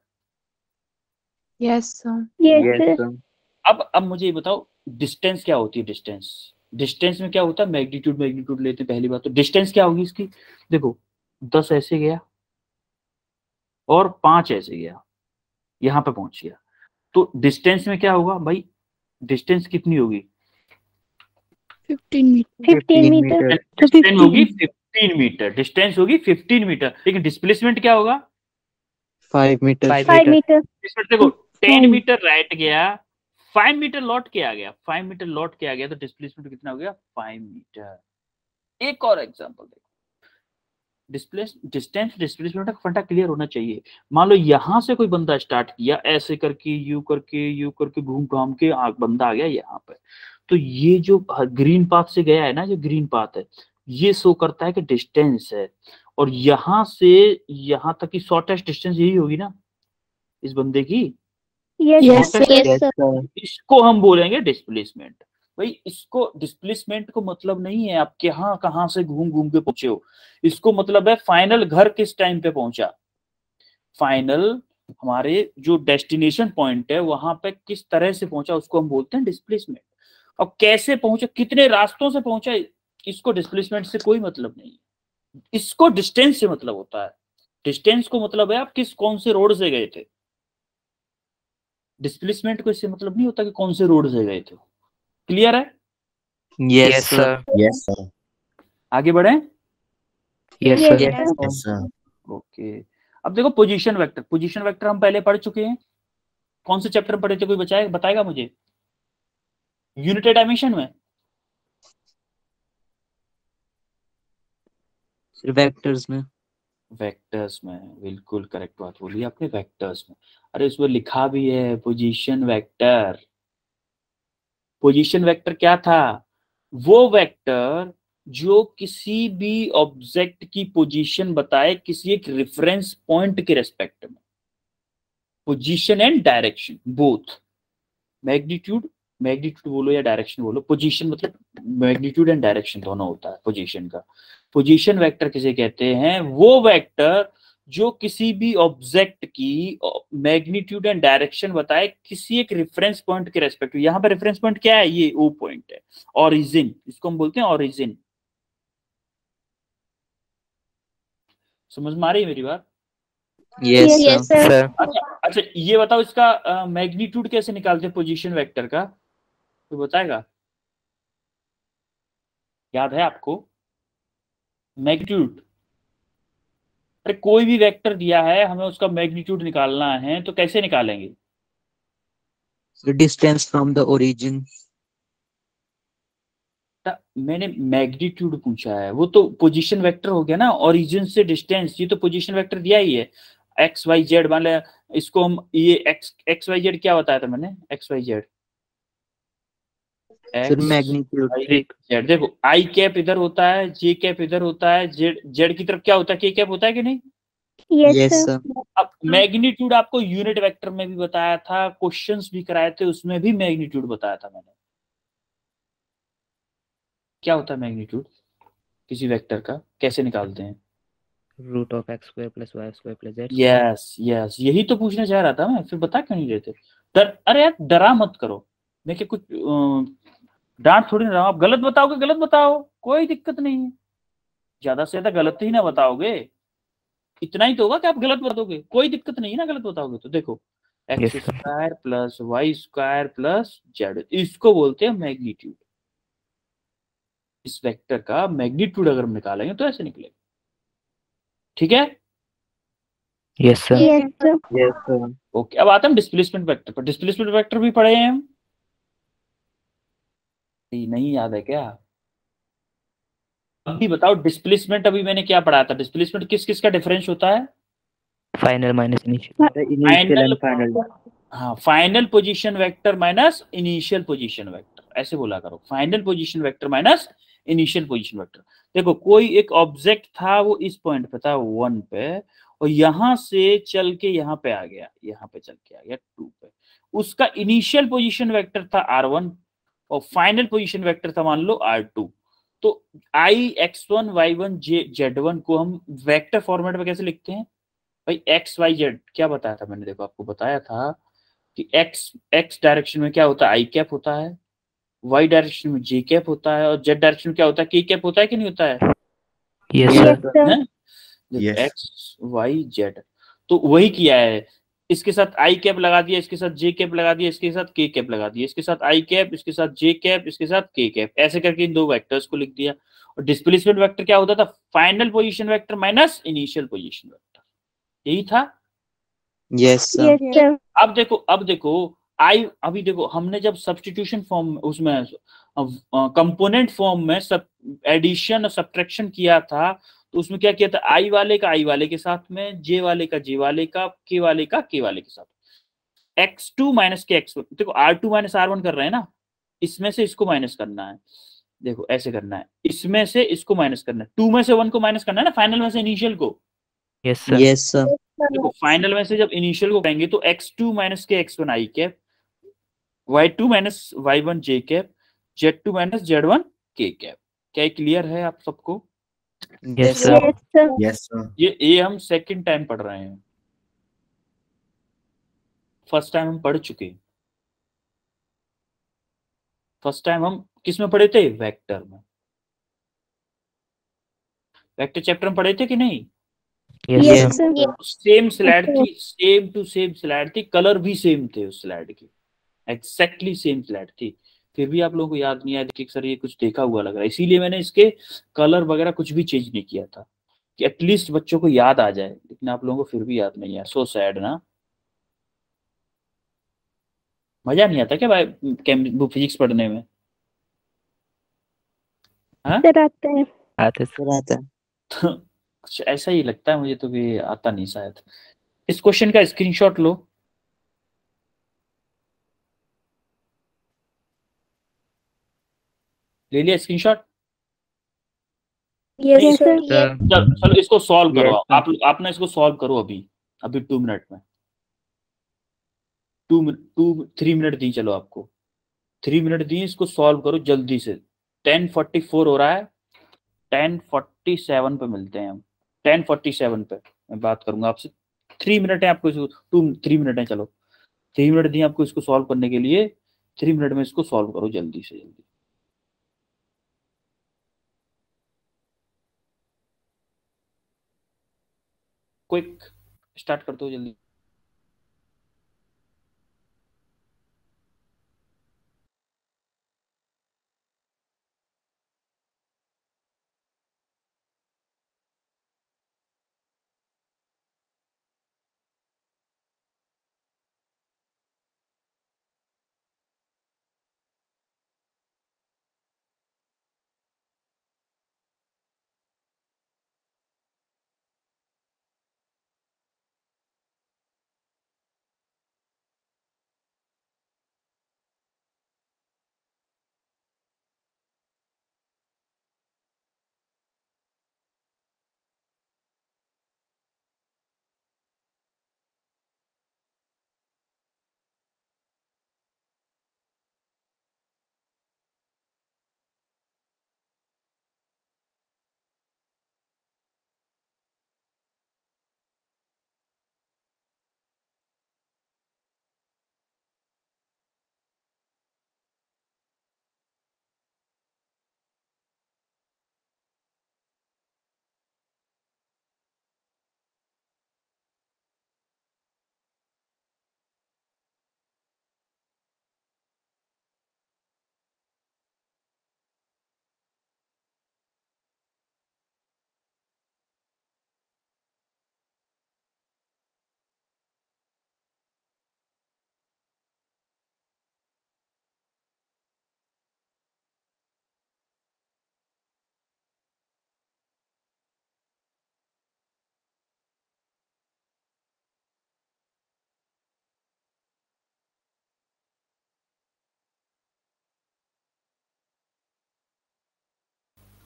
Yes sir. Yes, Yes, sir. sir. अब मुझे ये बताओ डिस्टेंस क्या होती है? डिस्टेंस में क्या होता है? मैग्नीट्यूड लेते हैं पहली बात। तो डिस्टेंस क्या होगी इसकी? देखो 10 ऐसे गया और 5 ऐसे गया, यहां पे पहुंच गया, तो डिस्टेंस में क्या होगा भाई? डिस्टेंस कितनी होगी? 15 meter. डिस्टेंस होगी 15 मीटर, डिस्टेंस होगी 15 मीटर। लेकिन डिस्प्लेसमेंट क्या होगा? 5 meter. 5 meter. डिस्प्लेसमेंट देखो 10 मीटर राइट गया, 5 मीटर लौट के आ गया, 5 मीटर लौट के आ गया, तो डिस्प्लेसमेंट कितना हो गया? 5 मीटर। एक और एग्जांपल देखो, डिस्टेंस डिस्प्लेसमेंट का फंडा क्लियर होना चाहिए। मान लो यहां से कोई बंदा स्टार्ट किया, ऐसे करके यू करके घूम घाम के बंदा आ गया यहाँ पे, तो ये जो ग्रीन पाथ से गया है ना, जो ग्रीन पाथ है ये शो करता है कि डिस्टेंस है। और यहां से यहां तक की शॉर्टेस्ट डिस्टेंस यही होगी ना इस बंदे की? Yes, Yes, sir. Yes, sir. इसको हम बोलेंगे डिस्प्लेसमेंट। भाई इसको डिस्प्लेसमेंट को मतलब नहीं है आप कहां से घूम घूम के पहुंचे हो, इसको मतलब है फाइनल घर किस टाइम पे पहुंचा, फाइनल हमारे जो डेस्टिनेशन पॉइंट है वहां पे किस तरह से पहुंचा, उसको हम बोलते हैं डिस्प्लेसमेंट। और कैसे पहुंचा, कितने रास्तों से पहुंचा, इसको डिस्प्लेसमेंट से कोई मतलब नहीं है। इसको डिस्टेंस से मतलब होता है। डिस्टेंस को मतलब है आप कौन से रोड से गए थे। डिस्प्लेसमेंट को इससे मतलब नहीं होता कि कौन से रोड से गए थे। क्लियर है? Yes, sir. Yes, sir. आगे बढ़े? Yes, Yes, sir. sir. Yes, sir. Okay, अब देखो पोजीशन वेक्टर हम पहले पढ़ चुके हैं। कौन से चैप्टर में पढ़े थे? कोई बताएगा मुझे? यूनिट डायमेंशन में? Vectors में. वेक्टर्स में, बिल्कुल करेक्ट बात बोली आपने, वेक्टर्स में। अरे उसमें लिखा भी है पोजीशन वेक्टर। पोजीशन वेक्टर क्या था? वो वेक्टर जो किसी भी ऑब्जेक्ट की पोजीशन बताए किसी एक रेफरेंस पॉइंट के रेस्पेक्ट में। Position and direction both, magnitude बोलो या डायरेक्शन बोलो, पोजीशन मतलब मैग्नीट्यूड एंड डायरेक्शन दोनों होता है पोजीशन का। पोजीशन वेक्टर किसे कहते हैं? वो वेक्टर जो किसी भी ऑब्जेक्ट की मैग्नीट्यूड एंड डायरेक्शन बताए किसी एक रेफरेंस पॉइंट के रेस्पेक्ट में। यहाँ पे रेफरेंस पॉइंट क्या है? ये ओ पॉइंट है, ऑरिजिन, इसको हम बोलते हैं ऑरिजिन। समझ में आ रही है मेरी बात? Yes, Yes, sir. sir. अच्छा अच्छा, ये बताओ इसका मैग्नीट्यूड कैसे निकालते हैं पोजीशन वेक्टर का? तो बताएगा? याद है आपको मैग्नीट्यूड? अरे कोई भी वेक्टर दिया है, हमें उसका मैग्नीट्यूड निकालना है, तो कैसे निकालेंगे? The distance from the origin. मैंने मैग्नीट्यूड पूछा है, वो तो पोजीशन वेक्टर हो गया ना, ओरिजिन से डिस्टेंस, ये तो पोजीशन वेक्टर दिया ही है। एक्स वाई जेड, मान लिया इसको हम, ये एक्स वाई जेड क्या बताया था मैंने? X y z Sir, magnitude. Z. देखो आई कैप इधर होता है, जे कैप इधर होता है, जेड की तरफ क्या होता है? के कैप होता है कि नहीं? Yes, Yes, sir. sir. अब मैग्नीट्यूड आपको यूनिट वेक्टर में भी बताया था, क्वेश्चंस भी कराए थे, उसमें भी मैग्नीट्यूड बताया था मैंने। क्या होता है मैग्नीट्यूड किसी वेक्टर का, कैसे निकालते हैं? Root of x square plus y square plus z. Yes yes, यही तो पूछना चाह रहा था मैं, फिर बता क्यों नहीं रहे थे? अरे यार डरा मत करो, मैं क्या कुछ डांट थोड़ी ना रहा हूं। आप गलत बताओगे गलत बताओ, कोई दिक्कत नहीं है, ज्यादा से ज्यादा गलत ही ना बताओगे, इतना ही तो होगा कि आप गलत बताओगे, कोई दिक्कत नहीं है ना गलत बताओगे तो। देखो x Yes, sir. Square plus y square plus z, इसको बोलते हैं मैग्नीट्यूड। इस वेक्टर का मैग्नीट्यूड अगर हम निकालेंगे तो ऐसे निकलेगा, ठीक है? Yes, sir. Yes, sir. Yes, sir. Okay, अब आते हैं डिस्प्लेसमेंट वेक्टर पर। डिस्प्लेसमेंट वेक्टर भी पढ़े हैं हम, नहीं याद है क्या? अभी बताओ डिस्प्लेसमेंट, अभी मैंने क्या पढ़ा था? डिस्प्लेसमेंट किस किस का डिफरेंस होता है? Final minus initial. The initial final, and final. हाँ, final position vector minus initial position vector, ऐसे बोला करो, final position vector minus initial position vector. देखो कोई एक ऑब्जेक्ट था, वो इस पॉइंट पे था 1 पे, और यहां से चल के यहाँ पे आ गया, यहाँ पे चल के आ गया 2 पे, उसका इनिशियल पोजीशन वेक्टर था R1 और फाइनल पोजीशन वेक्टर था मान लो R2। तो I x1 y1 z1 को हम वेक्टर फॉर्मेट में कैसे लिखते हैं भाई? एक्स वाई जेड, क्या बताया था मैंने? देखो आपको बताया था कि एक्स एक्स डायरेक्शन में क्या होता है? आई कैप होता है, वाई डायरेक्शन में जे कैप होता है, और जेड डायरेक्शन में क्या होता है? के कैप होता है कि नहीं होता है? Yes, Yes, sir. Yes, sir. हैं? देखो Yes. एक्स वाई जेड, तो वही किया है, इसके साथ आई कैप लगा दिया, इसके साथ जे कैप लगा दिया, इसके साथ के कैप लगा दिया, इसके साथ आई कैप, इसके साथ जे कैप, इसके साथ के कैप, ऐसे करके इन दो वेक्टर्स को लिख दिया। और डिस्प्लेसमेंट वेक्टर क्या होता था? Final position vector minus initial position vector, यही था। Yes, sir. Yes, sir. अब देखो आई, अभी देखो हमने जब सब्स्टिट्यूशन फॉर्म उसमें कंपोनेंट फॉर्म में सब एडिशन और सब्ट्रैक्शन किया था, तो उसमें क्या किया था? आई वाले का आई वाले के साथ में, जे वाले का जे वाले का, के वाले का के वाले के साथ। x2 माइनस के x1, देखो R2 माइनस R1 कर रहे हैं ना, इसमें से इसको माइनस करना है, देखो ऐसे करना है, इसमें से इसको माइनस करना है, 2 में से 1 को माइनस करना है ना, फाइनल में से इनिशियल को। Yes, sir. Yes, sir. देखो फाइनल में से जब इनिशियल को करेंगे तो x2 माइनस के x1 आई कैप, y2 माइनस y1 जे कैप, z2 माइनस z1 के कैप। क्या ये क्लियर है आप सबको? Yes, sir. Yes, sir. Yes, sir. ये हम सेकंड टाइम पढ़ रहे हैं, फर्स्ट टाइम हम पढ़ चुके हैं। फर्स्ट टाइम हम किस में पढ़े थे? वेक्टर में। वेक्टर चैप्टर में पढ़े थे कि नहीं? Yes, Yes, sir. sir. Same slide अच्छा। थी, सेम टू सेम स्लाइड थी, कलर भी सेम थे उस स्लाइड के, एग्जैक्टली सेम स्लाइड थी, फिर भी आप लोगों को याद नहीं आया कि सर ये कुछ देखा हुआ लग रहा है, इसीलिए मैंने इसके कलर वगैरह कुछ भी चेंज नहीं किया था कि एटलीस्ट बच्चों को याद आ जाए, लेकिन आप लोगों को फिर भी याद नहीं है। सो सैड ना, मजा नहीं आता क्या भाई फिजिक्स पढ़ने में? हाँ सर आता है। आते sir. Sir आता है। तो कुछ ऐसा ही लगता है मुझे तो, भी आता नहीं शायद। इस क्वेश्चन का स्क्रीनशॉट लो, ले लिया स्क्रीनशॉट? Yes, नहीं, sir. Sir. चलो इसको सॉल्व करो, Yes, sir. आप ना इसको सॉल्व करो अभी, अभी 2 मिनट में, 3 मिनट दी, चलो आपको 3 मिनट दी, इसको सॉल्व करो जल्दी से। 10:44 हो रहा है, 10:47 पे मिलते हैं हम, 10:47 पे मैं बात करूंगा आपसे। 3 मिनट है आपको इसको, 3 मिनट है, चलो 3 मिनट दिए आपको इसको सॉल्व करने के लिए, 3 मिनट में इसको सॉल्व करो जल्दी से जल्दी। क्विक स्टार्ट कर दो जल्दी।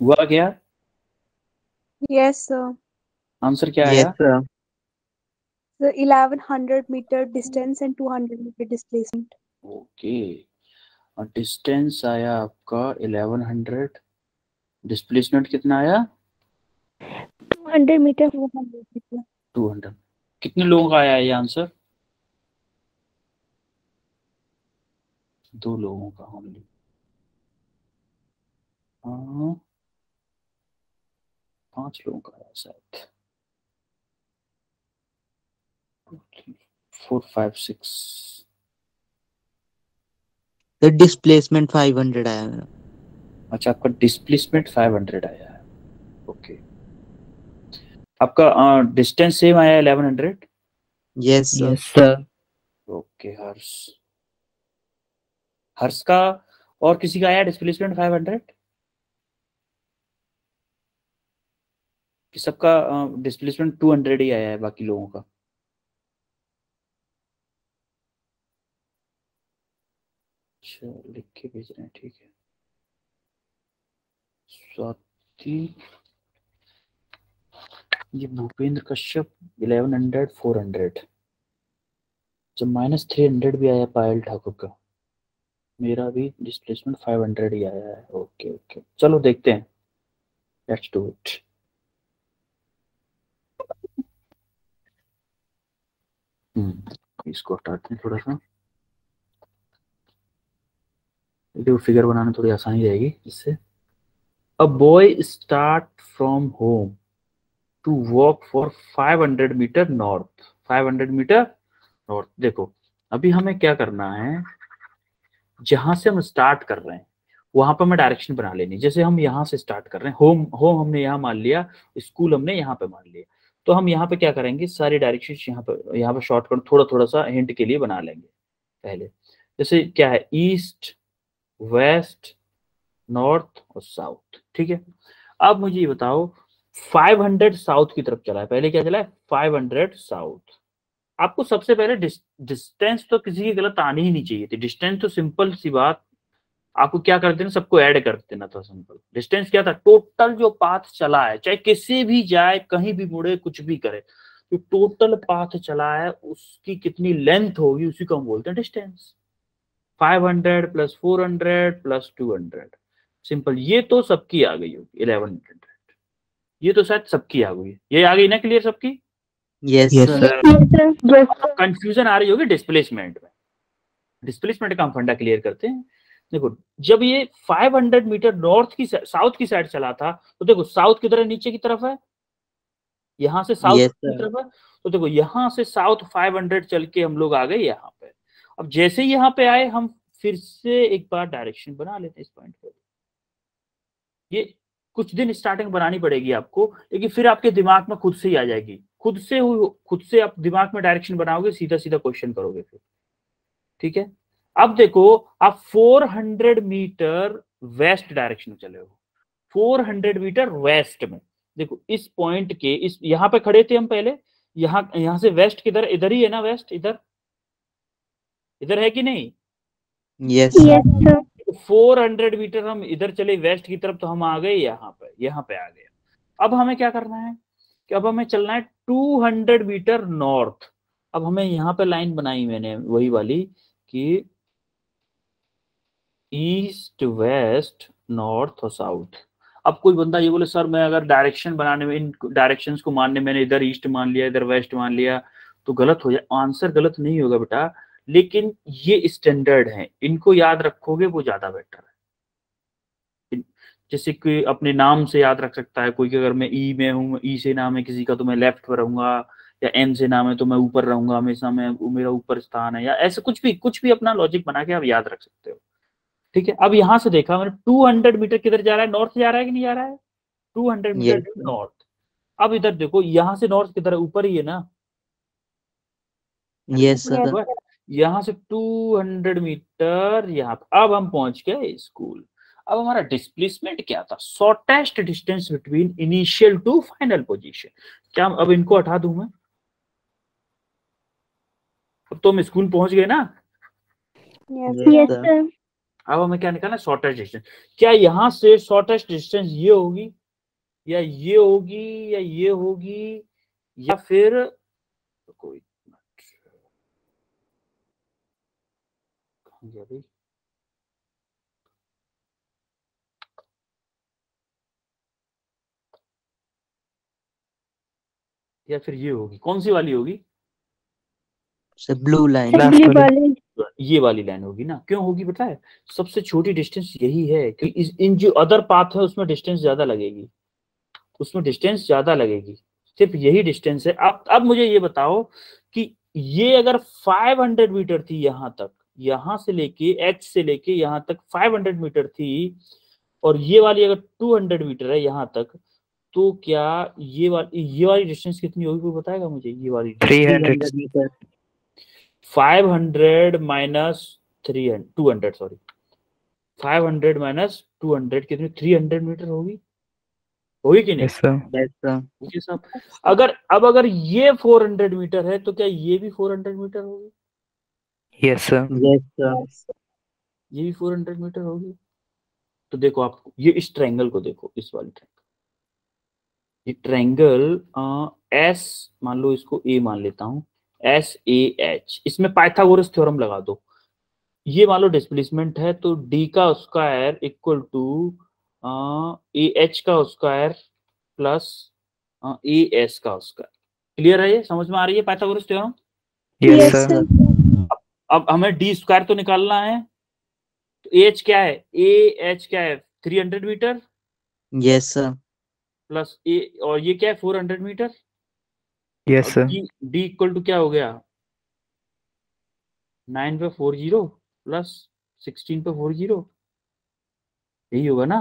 हुआ क्या? Yes, sir. आंसर क्या Yes, आया? sir. The 1100 meter distance and 200 meter displacement. Okay, distance आया आपका 1100, डिस्प्लेसमेंट कितना आया? 200 meter. 200 meter. 200। कितने लोगों का आया ये आंसर? 2 लोगों का ओनली। हाँ, 5 लोगों का आया शायद। 4 5 6। The displacement 500 आया मेरा। अच्छा, आपका डिस्प्लेसमेंट 500 आया है। ओके, आपका डिस्टेंस सेम आया 1100। Yes, sir. Yes, sir. Okay, Harsh का और किसी का आया डिस्प्लेसमेंट 500 कि सबका डिस्प्लेसमेंट 200 ही आया है बाकी लोगों का? अच्छा, लिख के भेज रहे हैं, ठीक है। स्वाति, ये भूपेंद्र कश्यप 1100 400, जब -300 भी आया पायल ठाकुर का। मेरा भी डिस्प्लेसमेंट 500 ही आया है। ओके ओके, चलो देखते हैं, लेट्स डू इट। इसको हटाते हैं थोड़ा सा, देखो फिगर बनाना थोड़ी आसानी रहेगी इससे। A boy start from home to walk for 500 metre north. 500 metre north. देखो अभी हमें क्या करना है, जहां से हम स्टार्ट कर रहे हैं वहां पर हमें डायरेक्शन बना लेनी। जैसे हम यहाँ से स्टार्ट कर रहे हैं, होम होम हमने यहाँ मान लिया, स्कूल हमने यहाँ पे मान लिया, तो हम यहाँ पे क्या करेंगे, सारी डायरेक्शन यहाँ पे शॉर्टकट थोड़ा थोड़ा सा हिंट के लिए बना लेंगे पहले। जैसे क्या है, ईस्ट, वेस्ट, नॉर्थ और साउथ। ठीक है, अब मुझे ये बताओ 500 साउथ की तरफ चला है, पहले क्या चला है 500 साउथ। आपको सबसे पहले डिस्टेंस तो किसी की गलत आनी ही नहीं चाहिए थी। डिस्टेंस तो सिंपल सी बात, आपको क्या कर देना, सबको ऐड कर देना था। सिंपल डिस्टेंस क्या था, टोटल जो पाथ चला है, चाहे किसी भी जाए, कहीं भी मुड़े, कुछ भी करे, जो टोटल पाथ चला है उसकी कितनी लेंथ होगी उसी को हम बोलते हैं डिस्टेंस। 500 + 400 + 200, सिंपल। ये तो सबकी आ गई होगी 1100, ये तो शायद सबकी आ गई, ये आ गई ना क्लियर सबकी? Yes, Yes, sir. sir. Yes, sir. Yes, sir. Confusion आ रही होगी डिस्प्लेसमेंट में। डिस्प्लेसमेंट का हम फंडा क्लियर करते हैं। देखो जब ये 500 मीटर नॉर्थ की साउथ की साइड चला था, तो देखो साउथ की तरफ नीचे की तरफ है, यहां से साउथ Yes, की sir. तरफ है, तो देखो यहां से साउथ 500 चल के हम लोग आ गए यहाँ पे। अब जैसे ही यहाँ पे आए, हम फिर से एक बार डायरेक्शन बना लेते हैं इस पॉइंट पे। ये कुछ दिन स्टार्टिंग बनानी पड़ेगी आपको, लेकिन फिर आपके दिमाग में खुद से ही आ जाएगी, खुद से आप दिमाग में डायरेक्शन बनाओगे, सीधा सीधा क्वेश्चन करोगे फिर। ठीक है, अब देखो आप 400 मीटर वेस्ट डायरेक्शन में चले हो, 400 मीटर वेस्ट में। देखो इस पॉइंट के, इस यहाँ पे खड़े थे हम पहले, यहाँ से वेस्ट किधर, इधर ही है ना, वेस्ट इधर, इधर है कि नहीं? Yes, sir. Yes, sir. 400 metre हम इधर चले वेस्ट की तरफ, तो हम आ गए यहाँ पे आ गए। अब हमें क्या करना है कि अब हमें चलना है 200 मीटर नॉर्थ। अब हमें यहाँ पे लाइन बनाई मैंने वही वाली कि ईस्ट, वेस्ट, नॉर्थ और साउथ। अब कोई बंदा ये बोले सर मैं अगर डायरेक्शन बनाने में, इन डायरेक्शंस को मानने, मैंने इधर ईस्ट मान लिया, इधर वेस्ट मान लिया, तो गलत हो जाए। आंसर गलत नहीं होगा बेटा, लेकिन ये स्टैंडर्ड है, इनको याद रखोगे वो ज्यादा बेटर है। जैसे कि अपने नाम से याद रख सकता है कोई, कि अगर मैं ई में हूँ, ई से नाम है किसी का, तो मैं लेफ्ट पर रहूंगा, या एन से नाम है तो मैं ऊपर रहूंगा हमेशा, मैं मेरा ऊपर स्थान है, या ऐसे कुछ भी अपना लॉजिक बना के आप याद रख सकते हो। ठीक है, अब यहां से देखा मैंने 200 मीटर किधर जा रहा है, नॉर्थ जा रहा है कि नहीं जा रहा है? 200 मीटर Yes, sir. नॉर्थ। अब इधर देखो यहाँ से नॉर्थ किधर है, ऊपर ही है ना? Yes, sir. Yes. यहाँ से 200 मीटर यहाँ पे। अब हम पहुंच गए स्कूल। अब हमारा डिस्प्लेसमेंट क्या था, shortest distance between initial to final position. क्या अब इनको हटा दूं मैं? अब तो हम स्कूल पहुंच गए ना? Yes, Yes, Yes, sir. sir. अब हमें क्या निकालना है, शॉर्टेस्ट डिस्टेंस। क्या यहाँ से शॉर्टेस्ट डिस्टेंस ये होगी या ये होगी या ये होगी या फिर कोई भाई या फिर ये होगी, कौन सी वाली होगी? Sir blue line. ब्लू वाली। ये वाली लाइन होगी ना। क्यों होगी पता है? सबसे छोटी डिस्टेंस यही है कि इन जो अदर पाथ है उसमें डिस्टेंस ज्यादा लगेगी, उसमें डिस्टेंस ज्यादा लगेगी, सिर्फ यही डिस्टेंस है। अब मुझे ये बताओ कि ये अगर 500 मीटर थी यहां तक, यहां से लेके एच से लेके यहां तक 500 मीटर थी, और ये वाली अगर 200 मीटर है यहां तक, तो क्या ये वाली डिस्टेंस कितनी होगी? कोई बताएगा मुझे? ये वाली 300 मीटर। 500 माइनस 300 200 सॉरी 500 माइनस 200 कितनी? 300 मीटर होगी, होगी कि नहीं? Yes sir. Yes sir. ये सब अगर ये 400 मीटर है तो क्या ये भी 400 मीटर होगी? Yes sir. Yes sir. ये भी 400 मीटर होगी। तो देखो आप ये इस ट्रायंगल को देखो, इस वाले ट्रायंगल, ये ट्रायंगल एस, मान लो इसको ए मान लेता हूं, एस ए एच, इसमें पाइथागोरस थ्योरम लगा दो। ये मान लो डिस्प्लेसमेंट है तो डी का square equal to A H का स्क्वायर प्लस ए एस का स्क्वायर। क्लियर है? ये समझ में आ रही है पाइथागोरस थ्योरम? Yes sir. अब हमें डी स्क्वायर तो निकालना है, तो एच क्या है? ए एच क्या है? 300 metre yes sir. Plus A, और ये क्या है? 400 metre. Yes sir. D equal to क्या हो गया? 9 पे 40 प्लस 16 पे 40, यही होगा ना?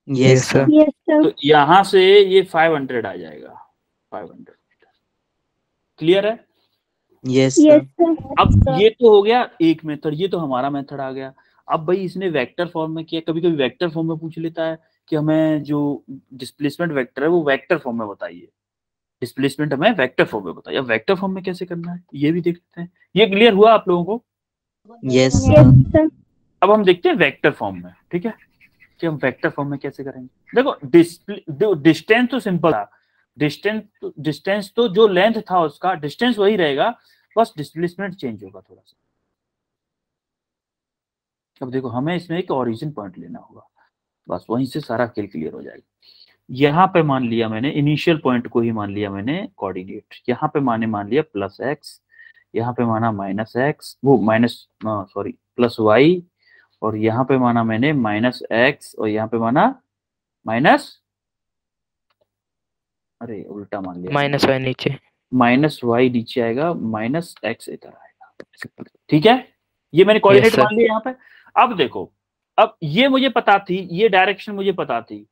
Yes sir. Yes sir. तो यहां से ये 500 आ जाएगा, 500 मीटर। क्लियर है? Yes yes sir. सर। अब ये तो हो गया एक मेथड, ये तो हमारा मेथड आ गया। अब भाई इसने वेक्टर फॉर्म में किया, कभी कभी वेक्टर फॉर्म में पूछ लेता है कि हमें जो डिस्प्लेसमेंट वेक्टर है वो वेक्टर फॉर्म में बताइए, डिस्प्लेसमेंट हमें वेक्टर फॉर्म में बताइए। अब वेक्टर फॉर्म में कैसे करना है ये भी देख लेते हैं। ये क्लियर हुआ आप लोगों को? Yes yes sir. सर। अब हम देखते हैं वेक्टर फॉर्म में, ठीक है, कि हम वेक्टर फॉर्म में कैसे करेंगे। देखो डिस्टेंस तो सिंपल था, डिस्टेंस तो जो लेंथ था उसका डिस्टेंस वही रहेगा, बस डिस्प्लेसमेंट चेंज होगा थोड़ा सा। अब देखो हमें इसमें एक ओरिजिन पॉइंट लेना होगा, बस वहीं से सारा खेल क्लियर हो जाएगा। यहाँ पे मान लिया मैंने इनिशियल पॉइंट को ही मान लिया मैंने कोऑर्डिनेट, यहाँ पे मान लिया प्लस एक्स, यहाँ पे माना माइनस एक्स, वो माइनस सॉरी प्लस वाई, और यहाँ पे माना मैंने माइनस एक्स, और यहाँ पे माना माइनस, अरे उल्टा मान लिया, माइनस वाई नीचे, माइनस वाई नीचे आएगा, माइनस एक्स इधर आएगा। ठीक है, ये मैंने कोऑर्डिनेट Yes, sir. मान लिया यहाँ पे। अब देखो, अब ये मुझे पता थी, ये डायरेक्शन मुझे पता थी,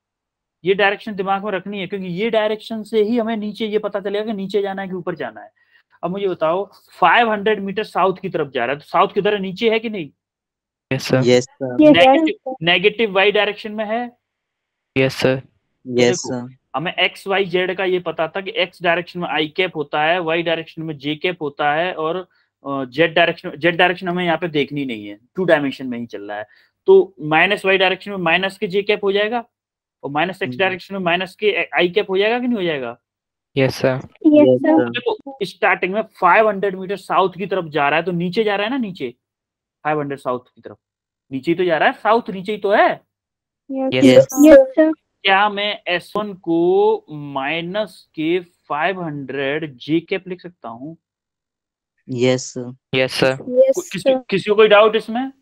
ये डायरेक्शन दिमाग में रखनी है, क्योंकि ये डायरेक्शन से ही हमें नीचे ये पता चलेगा कि नीचे जाना है कि ऊपर जाना है। अब मुझे बताओ 500 मीटर साउथ की तरफ जा रहा है, तो साउथ किधर है? नीचे है कि नहीं? Yes sir, yes sir. Yes sir. Negative y direction में है। Yes sir, yes sir. हमें एक्स वाई जेड का ये पता था कि एक्स डायरेक्शन में आई कैप होता है, वाई डायरेक्शन में जे कैप होता है, और जेड डायरेक्शन हमें यहाँ पे देखनी नहीं है, 2 डायमेंशन में ही चल रहा है। तो माइनस वाई डायरेक्शन में माइनस के जे कैप हो जाएगा, और माइनस एक्स डायरेक्शन में माइनस के आई कैप हो जाएगा कि नहीं हो जाएगा? Yes sir, yes sir. देखो स्टार्टिंग में 500 मीटर साउथ की तरफ जा रहा है, तो नीचे जा रहा है ना, नीचे 500 साउथ की तरफ, नीचे ही तो जा रहा है, साउथ नीचे ही तो है। Yes yes sir, yes sir. क्या मैं S1 को माइनस के 500 जे कैप लिख सकता हूँ? Yes sir. Yes sir, yes sir. किसी को कोई डाउट इसमें?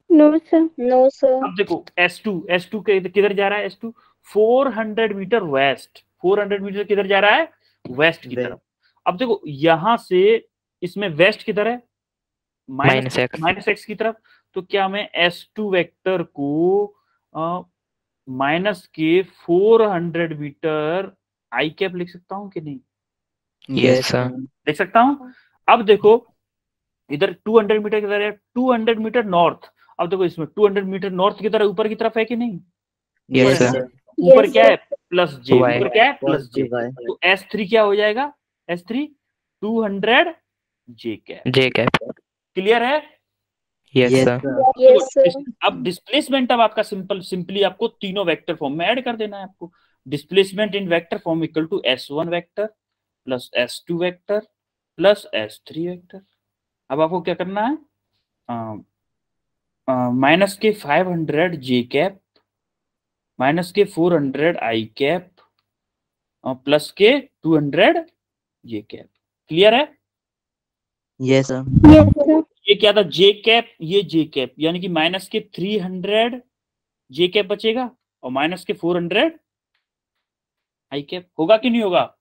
No sir. No sir. अब देखो S2 किधर जा रहा है? S2 400 मीटर वेस्ट, 400 मीटर किधर जा रहा है? वेस्ट की तरफ। अब देखो यहां से इसमें वेस्ट किधर है? माइनस एक्स, माइनस एक्स की तरफ। तो क्या मैं S2 वेक्टर को माइनस के 400 मीटर आई कैप लिख सकता हूँ कि नहीं? यस सर, लिख सकता हूँ। अब देखो इधर 200 मीटर किधर है? 200 मीटर नॉर्थ। अब देखो इसमें 200 मीटर नॉर्थ की तरफ ऊपर की तरफ है कि नहीं? Yes yes sir, sir. ऊपर क्या है? प्लस जे। Y. ऊपर क्या है? प्लस जे। Y. तो S3 क्या हो जाएगा? S3 200 जे कैप। जे कैप, क्लियर है? Yes, Yes, sir. sir. Yes, sir. अब डिस्प्लेसमेंट अब आपका सिंपली आपको तीनों वेक्टर फॉर्म में ऐड कर देना है आपको। Displacement in vector form equal to S1 vector plus S2 vector plus S3 vector. अब आपको क्या करना है, माइनस के 500 जे कैप माइनस के 400 आई कैप और प्लस के 200 जे कैप। क्लियर है? Yes, sir. Yes, sir. ये क्या था, जे कैप, ये जे कैप, यानी कि माइनस के 300 जे कैप बचेगा और माइनस के 400 आई कैप। होगा कि नहीं होगा?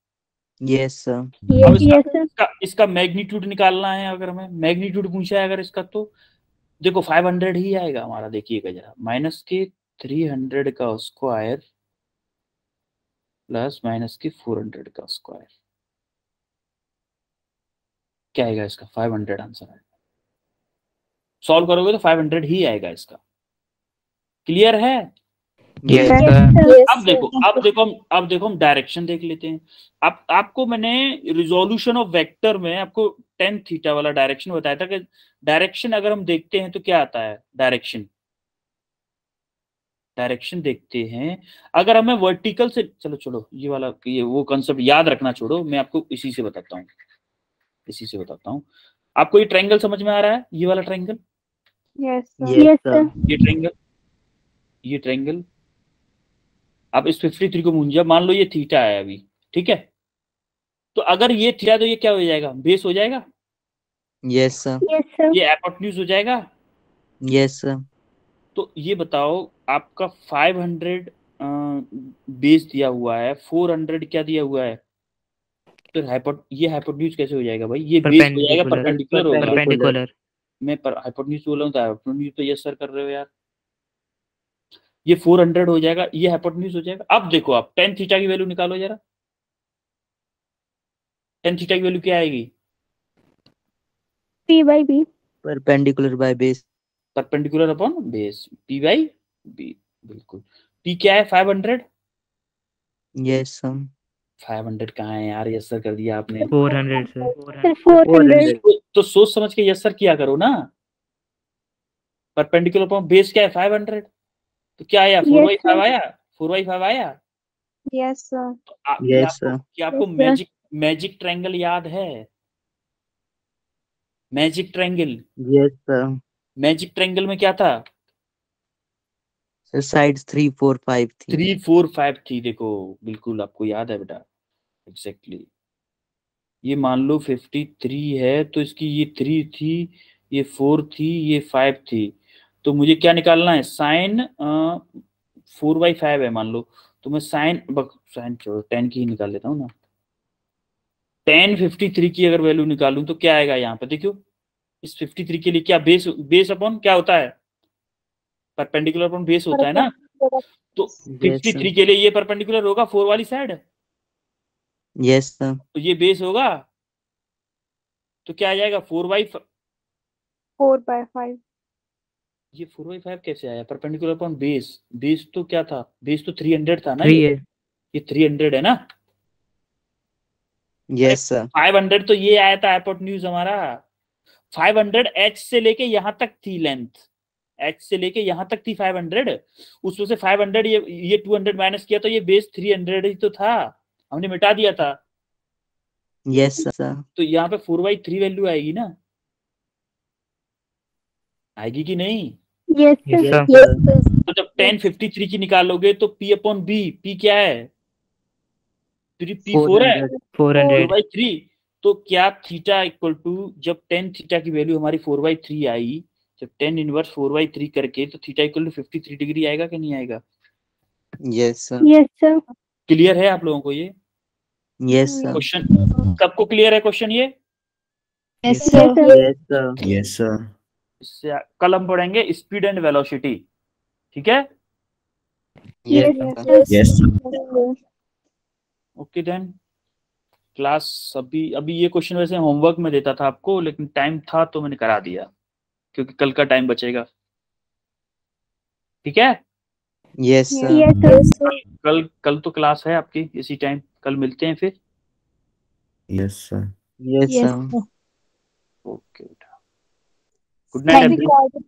Yes, sir. अब Yes, sir. इसका मैग्नीट्यूड निकालना है। अगर हमें मैग्नीट्यूड पूछा है अगर इसका, तो देखो 500 ही आएगा हमारा। देखिएगा जरा, माइनस के 300 का स्क्वायर प्लस माइनस के 400 का स्क्वायर, क्या आएगा इसका? 500 आंसर आएगा। सॉल्व करोगे तो 500 ही आएगा इसका। क्लियर है? Yes, Yes, sir. sir. Yes, अब देखो sir. अब देखो हम डायरेक्शन देख लेते हैं। अब आपको मैंने रिजोल्यूशन ऑफ वेक्टर में आपको tan थीटा वाला डायरेक्शन बताया था कि डायरेक्शन अगर हम देखते हैं तो क्या आता है, डायरेक्शन देखते हैं। अगर हमें वर्टिकल से, चलो ये वाला, ये वो कंसेप्ट याद रखना छोड़ो, मैं आपको इसी से बताता हूँ। आपको ये ट्रायंगल समझ में आ रहा है? ये वाला triangle, Yes, sir. Yes, Yes, sir. sir. ये ट्रायंगल अब इस 53 को मूंझा, मान लो ये थीटा है अभी, ठीक है? तो अगर ये थीटा, तो ये क्या हो जाएगा, बेस हो जाएगा। Yes, sir. Yes, sir. ये एपोटेन्यूज हो जाएगा। Yes, sir. तो ये बताओ, आपका 500 बेस दिया हुआ है, 400 क्या दिया हुआ है, तो ये हाइपोटेन्यूज कैसे हो जाएगा भाई? ये बेस हो जाएगा, परपेंडिकुलर होगा। Perpendicular. मैं पर हाइपोटेन्यूज बोल रहा हूँ तो हाइपोटेन्यूज तो यस सर कर रहे हो यार। ये 400 हो जाएगा, ये हाइपोटेन्यूज हो जाएगा। अब देखो आप tan थीटा की वैल्यू निकालो जरा। tan थीटा की वैल्यू क्या आएगी? P by B. Perpendicular by base. Perpendicular upon base, p by b। बिल्कुल। p क्या है? 500। Yes, sir. 500 कहाँ है यार? यस सर कर दिया आपने। 400, sir. Sir, 400. तो सोच समझ के यस सर किया करो ना। परपेंडिकुलर अपॉन बेस क्या है? 500। तो क्या आया? 4/5 आया। 4/5 आया। Yes, sir. तो Yes, sir. क्या आपको Yes, sir. मैजिक ट्रायंगल याद है? Magic triangle, Yes, sir. Magic triangle में क्या था? So sides 3, 4, 5 थी. 3, 4, 5 थी। देखो बिल्कुल आपको याद है बेटा, एग्जैक्टली। ये मान लो 53 है, तो इसकी ये 3 थी, ये 4 थी, ये 5 थी। तो मुझे क्या निकालना है? साइन 4/5 है मान लो, तो मैं साइन छोड़ो, 10 की ही निकाल लेता हूँ ना। tan 53 की अगर वैल्यू निकालूं तो क्या आएगा यहाँ पे? देखियो, इस 53 के लिए क्या बेस अपॉन क्या होता है? परपेंडिकुलर अपॉन बेस होता है ना। तो Yes, 53 sir. के लिए ये परपेंडिकुलर होगा 4 वाली साइड, Yes, sir. तो ये बेस होगा। तो क्या आ जाएगा? 4/5। 4/5. ये 4/5 कैसे आया? परपेंडिकुलर अपॉन बेस, बेस तो क्या था? बेस तो 300 था ना। 3 है. ये 300 है ना। Yes, sir. 500 तो ये आया था हाइपोटेन्यूज हमारा। 500 h से लेके यहां तक थी लेंथ, h से लेके यहां तक थी 500। उसमें से 500 ये 200 माइनस किया तो ये बेस 300 ही तो था, हमने मिटा दिया था। Yes, sir. तो यहाँ पे 4/3 वैल्यू आएगी ना, आएगी कि नहीं? Yes, sir. Yes, sir. Yes, sir. तो जब tan 53 की निकालोगे तो p अपॉन b, p क्या है? p 4 है, 400. 4/3। तो क्या थीटा इक्वल टू, जब tan थीटा की वैल्यू हमारी 4/3 आई, जब tan इनवर्स 4/3 करके, तो थीटा इक्वल टू 53 डिग्री आएगा कि नहीं आएगा? Yes, sir. Yes, sir. Clear है आप लोगों को ये Yes, sir. क्वेश्चन? सबको क्लियर है क्वेश्चन ये? Yes, Yes, sir. sir. Yes, sir. Yes, sir. इससे कल हम पढ़ेंगे स्पीड एंड वेलोसिटी, ठीक है? Yes, Yes, sir. sir. Yes, sir. Yes. Okay then class. अभी ये क्वेश्चन वैसे होमवर्क में देता था आपको, लेकिन टाइम था तो मैंने करा दिया, क्योंकि कल का टाइम बचेगा, ठीक है? Yes, sir. Yes, sir. कल तो क्लास है आपकी इसी टाइम, कल मिलते हैं फिर। Yes, sir. Yes, Yes, sir. sir. Okay बेटा। Good night, Thank everyone. you.